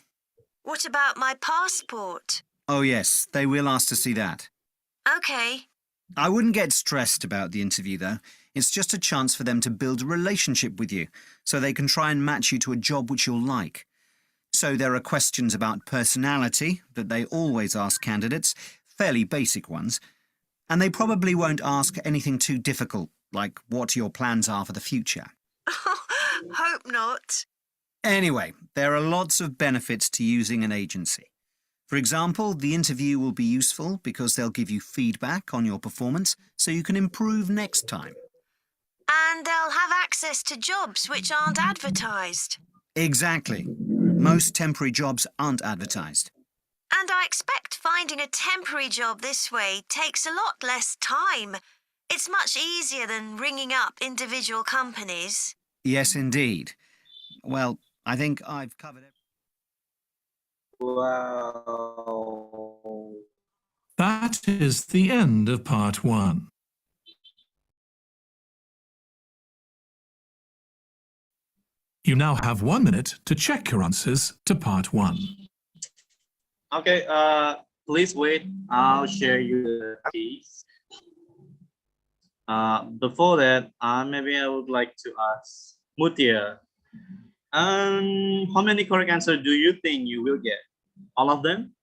V: What about my passport?
F: Oh, yes, they will ask to see that.
V: OK.
F: I wouldn't get stressed about the interview, though. It's just a chance for them to build a relationship with you, so they can try and match you to a job which you'll like. So there are questions about personality that they always ask candidates, fairly basic ones. And they probably won't ask anything too difficult, like what your plans are for the future.
V: Hope not.
F: Anyway, there are lots of benefits to using an agency. For example, the interview will be useful because they'll give you feedback on your performance so you can improve next time.
V: And they'll have access to jobs which aren't advertised.
F: Exactly. Most temporary jobs aren't advertised.
V: And I expect finding a temporary job this way takes a lot less time. It's much easier than ringing up individual companies.
F: Yes, indeed. Well, I think I've covered it.
A: Wow.
K: That is the end of part 1. You now have 1 minute to check your answers to part 1.
A: Okay, please wait. I'll share you the keys. Before that, maybe I would like to ask Mutia. How many correct answers do you think you will get? All of them?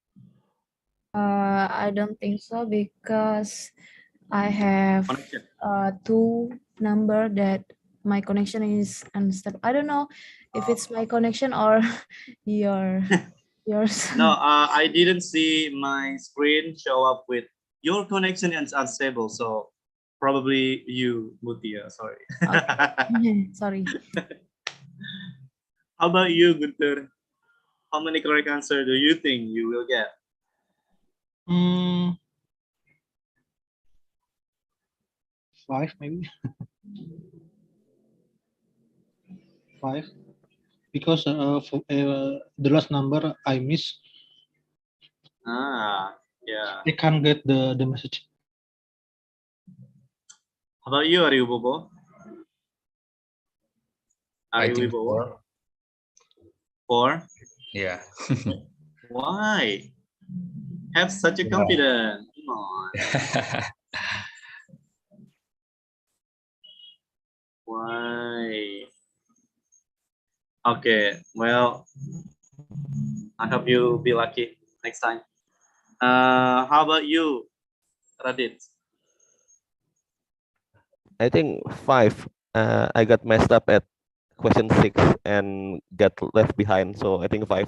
P: I don't think so because I have two number that my connection is unstable. I don't know if it's my connection or yours.
A: No, I didn't see my screen show up with your connection is unstable. So probably you, Mutia. Sorry.
P: Sorry.
A: How about you, Guntur? How many correct answers do you think you will get?
Q: Five maybe. Five, because for, the last number I miss.
A: Yeah.
Q: I can't get the message.
A: How about you, Aryu Bobo?
T: I
A: Aryu
T: think
A: Bobo? 4?
T: Yeah.
A: Why? Have such a confidence. Come on. Why? Okay, well, I hope you be lucky next time. How about you, Radit?
B: I think 5. I got messed up at question 6 and got left behind. So I think 5.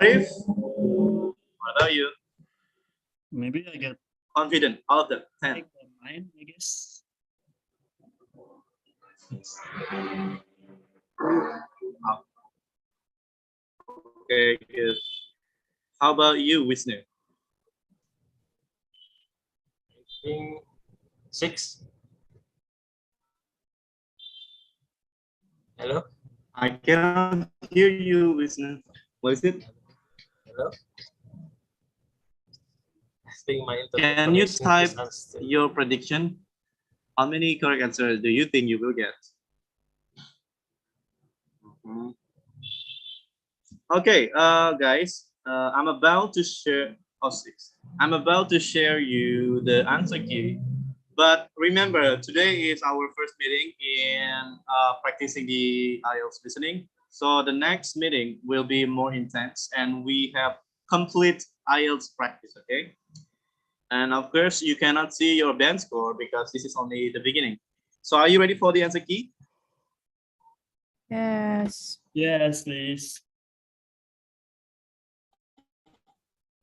A: Arif, what about you?
C: Maybe I get
A: Confident, all of them. 10.
C: 9, I guess.
A: Okay, good. How about you, Wisnu?
D: I think 6. Hello?
A: I cannot hear you, Wisnu. What is it?
D: Hello? I think my internet
A: Can you
D: connection
A: type
D: is unstable.
A: your prediction? How many correct answers do you think you will get? Okay, guys, I'm about to share. Oh, 6. I'm about to share you the answer key. But remember, today is our first meeting in practicing the IELTS listening. So the next meeting will be more intense, and we have complete IELTS practice. Okay. And of course, you cannot see your band score because this is only the beginning. So are you ready for the answer key?
P: Yes.
C: Yes, please.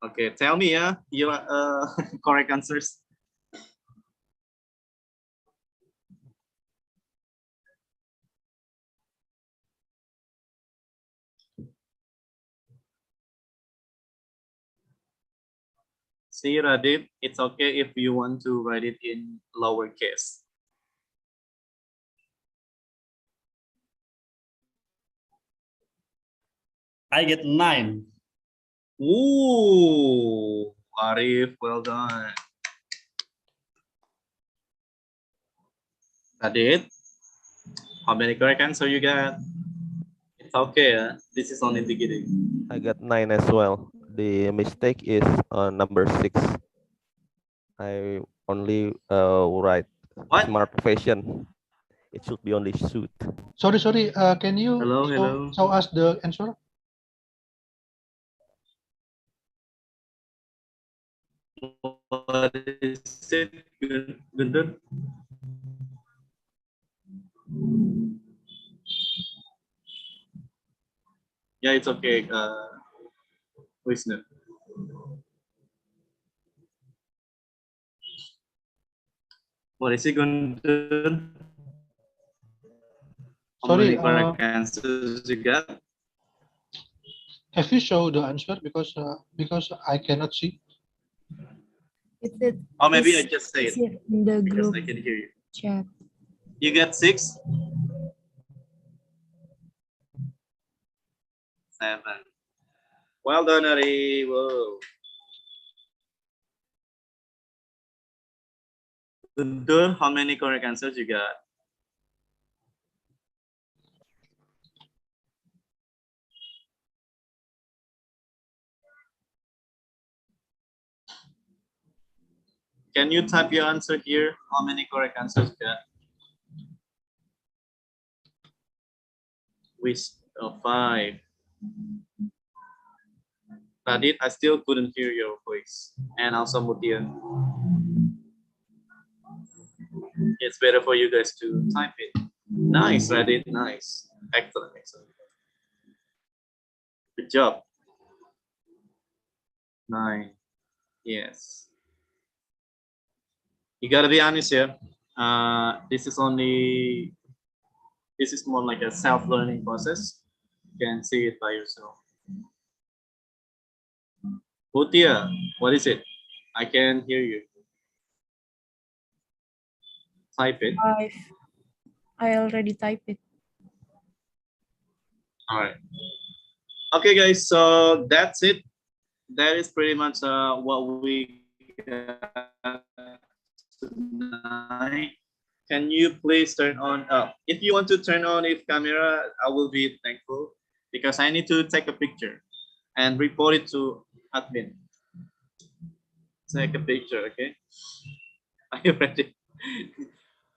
A: Okay, tell me your correct answers. See, Radit, it's okay if you want to write it in lowercase.
C: I get 9.
A: Ooh, Arif, well done. Radit, how many correct answer you got? It's okay, this is only beginning.
B: I got 9 as well. The mistake is on number 6. I only write smart fashion. It should be only suit.
Q: Sorry. Can you
A: hello.
Q: show us the answer?
A: What is it, Guntur? Yeah, it's okay, Wisnu. What is it, Guntur? How
Q: Sorry,
A: many correct answers you got?
Q: have you shown the answer because I cannot see.
A: Or maybe I just say
P: Is
A: it
P: it in the
A: because
P: group
A: I can hear you.
P: chat?
A: You get 6? 7. Well done, Ari. Whoa. Guntur, how many correct answers you got? Can you type your answer here? How many correct answers you got? Which 5. Radit, I still couldn't hear your voice. And also Mutian. It's better for you guys to type it. Nice, Radit, nice. Excellent, excellent. Good job. 9. Yes. You gotta be honest here. This is more like a self-learning process. You can see it by yourself. Mutia, what is it? I can hear you. Type it.
P: I already typed it.
A: All right. Okay, guys. So that's it. That is pretty much what we got tonight. Can you please turn on? If you want to turn on if camera, I will be thankful because I need to take a picture and report it to admin. Take a picture, okay? Are you ready?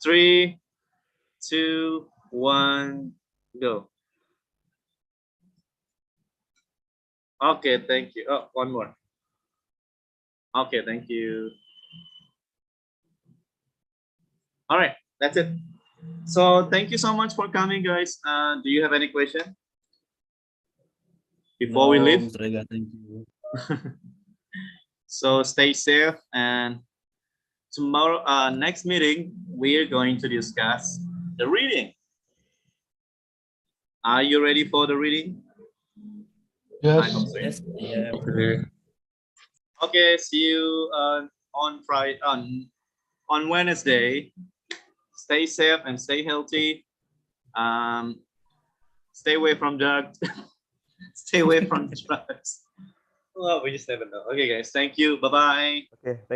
A: 3, 2, 1, go. Okay, thank you. Oh, one more. Okay, thank you. All right, that's it. So thank you so much for coming, guys. Do you have any question before we leave?
C: Mr. Ega, thank you.
A: So stay safe, and tomorrow, next meeting, we are going to discuss the reading. Are you ready for the reading?
Q: Yes.
A: I hope so.
T: Yes. Yeah.
A: Okay, see you on Friday, on Wednesday. Stay safe and stay healthy. Stay away from drugs. Stay away from drugs. Well, we just never know. Okay, guys. Thank you. Bye-bye.
B: Okay, thank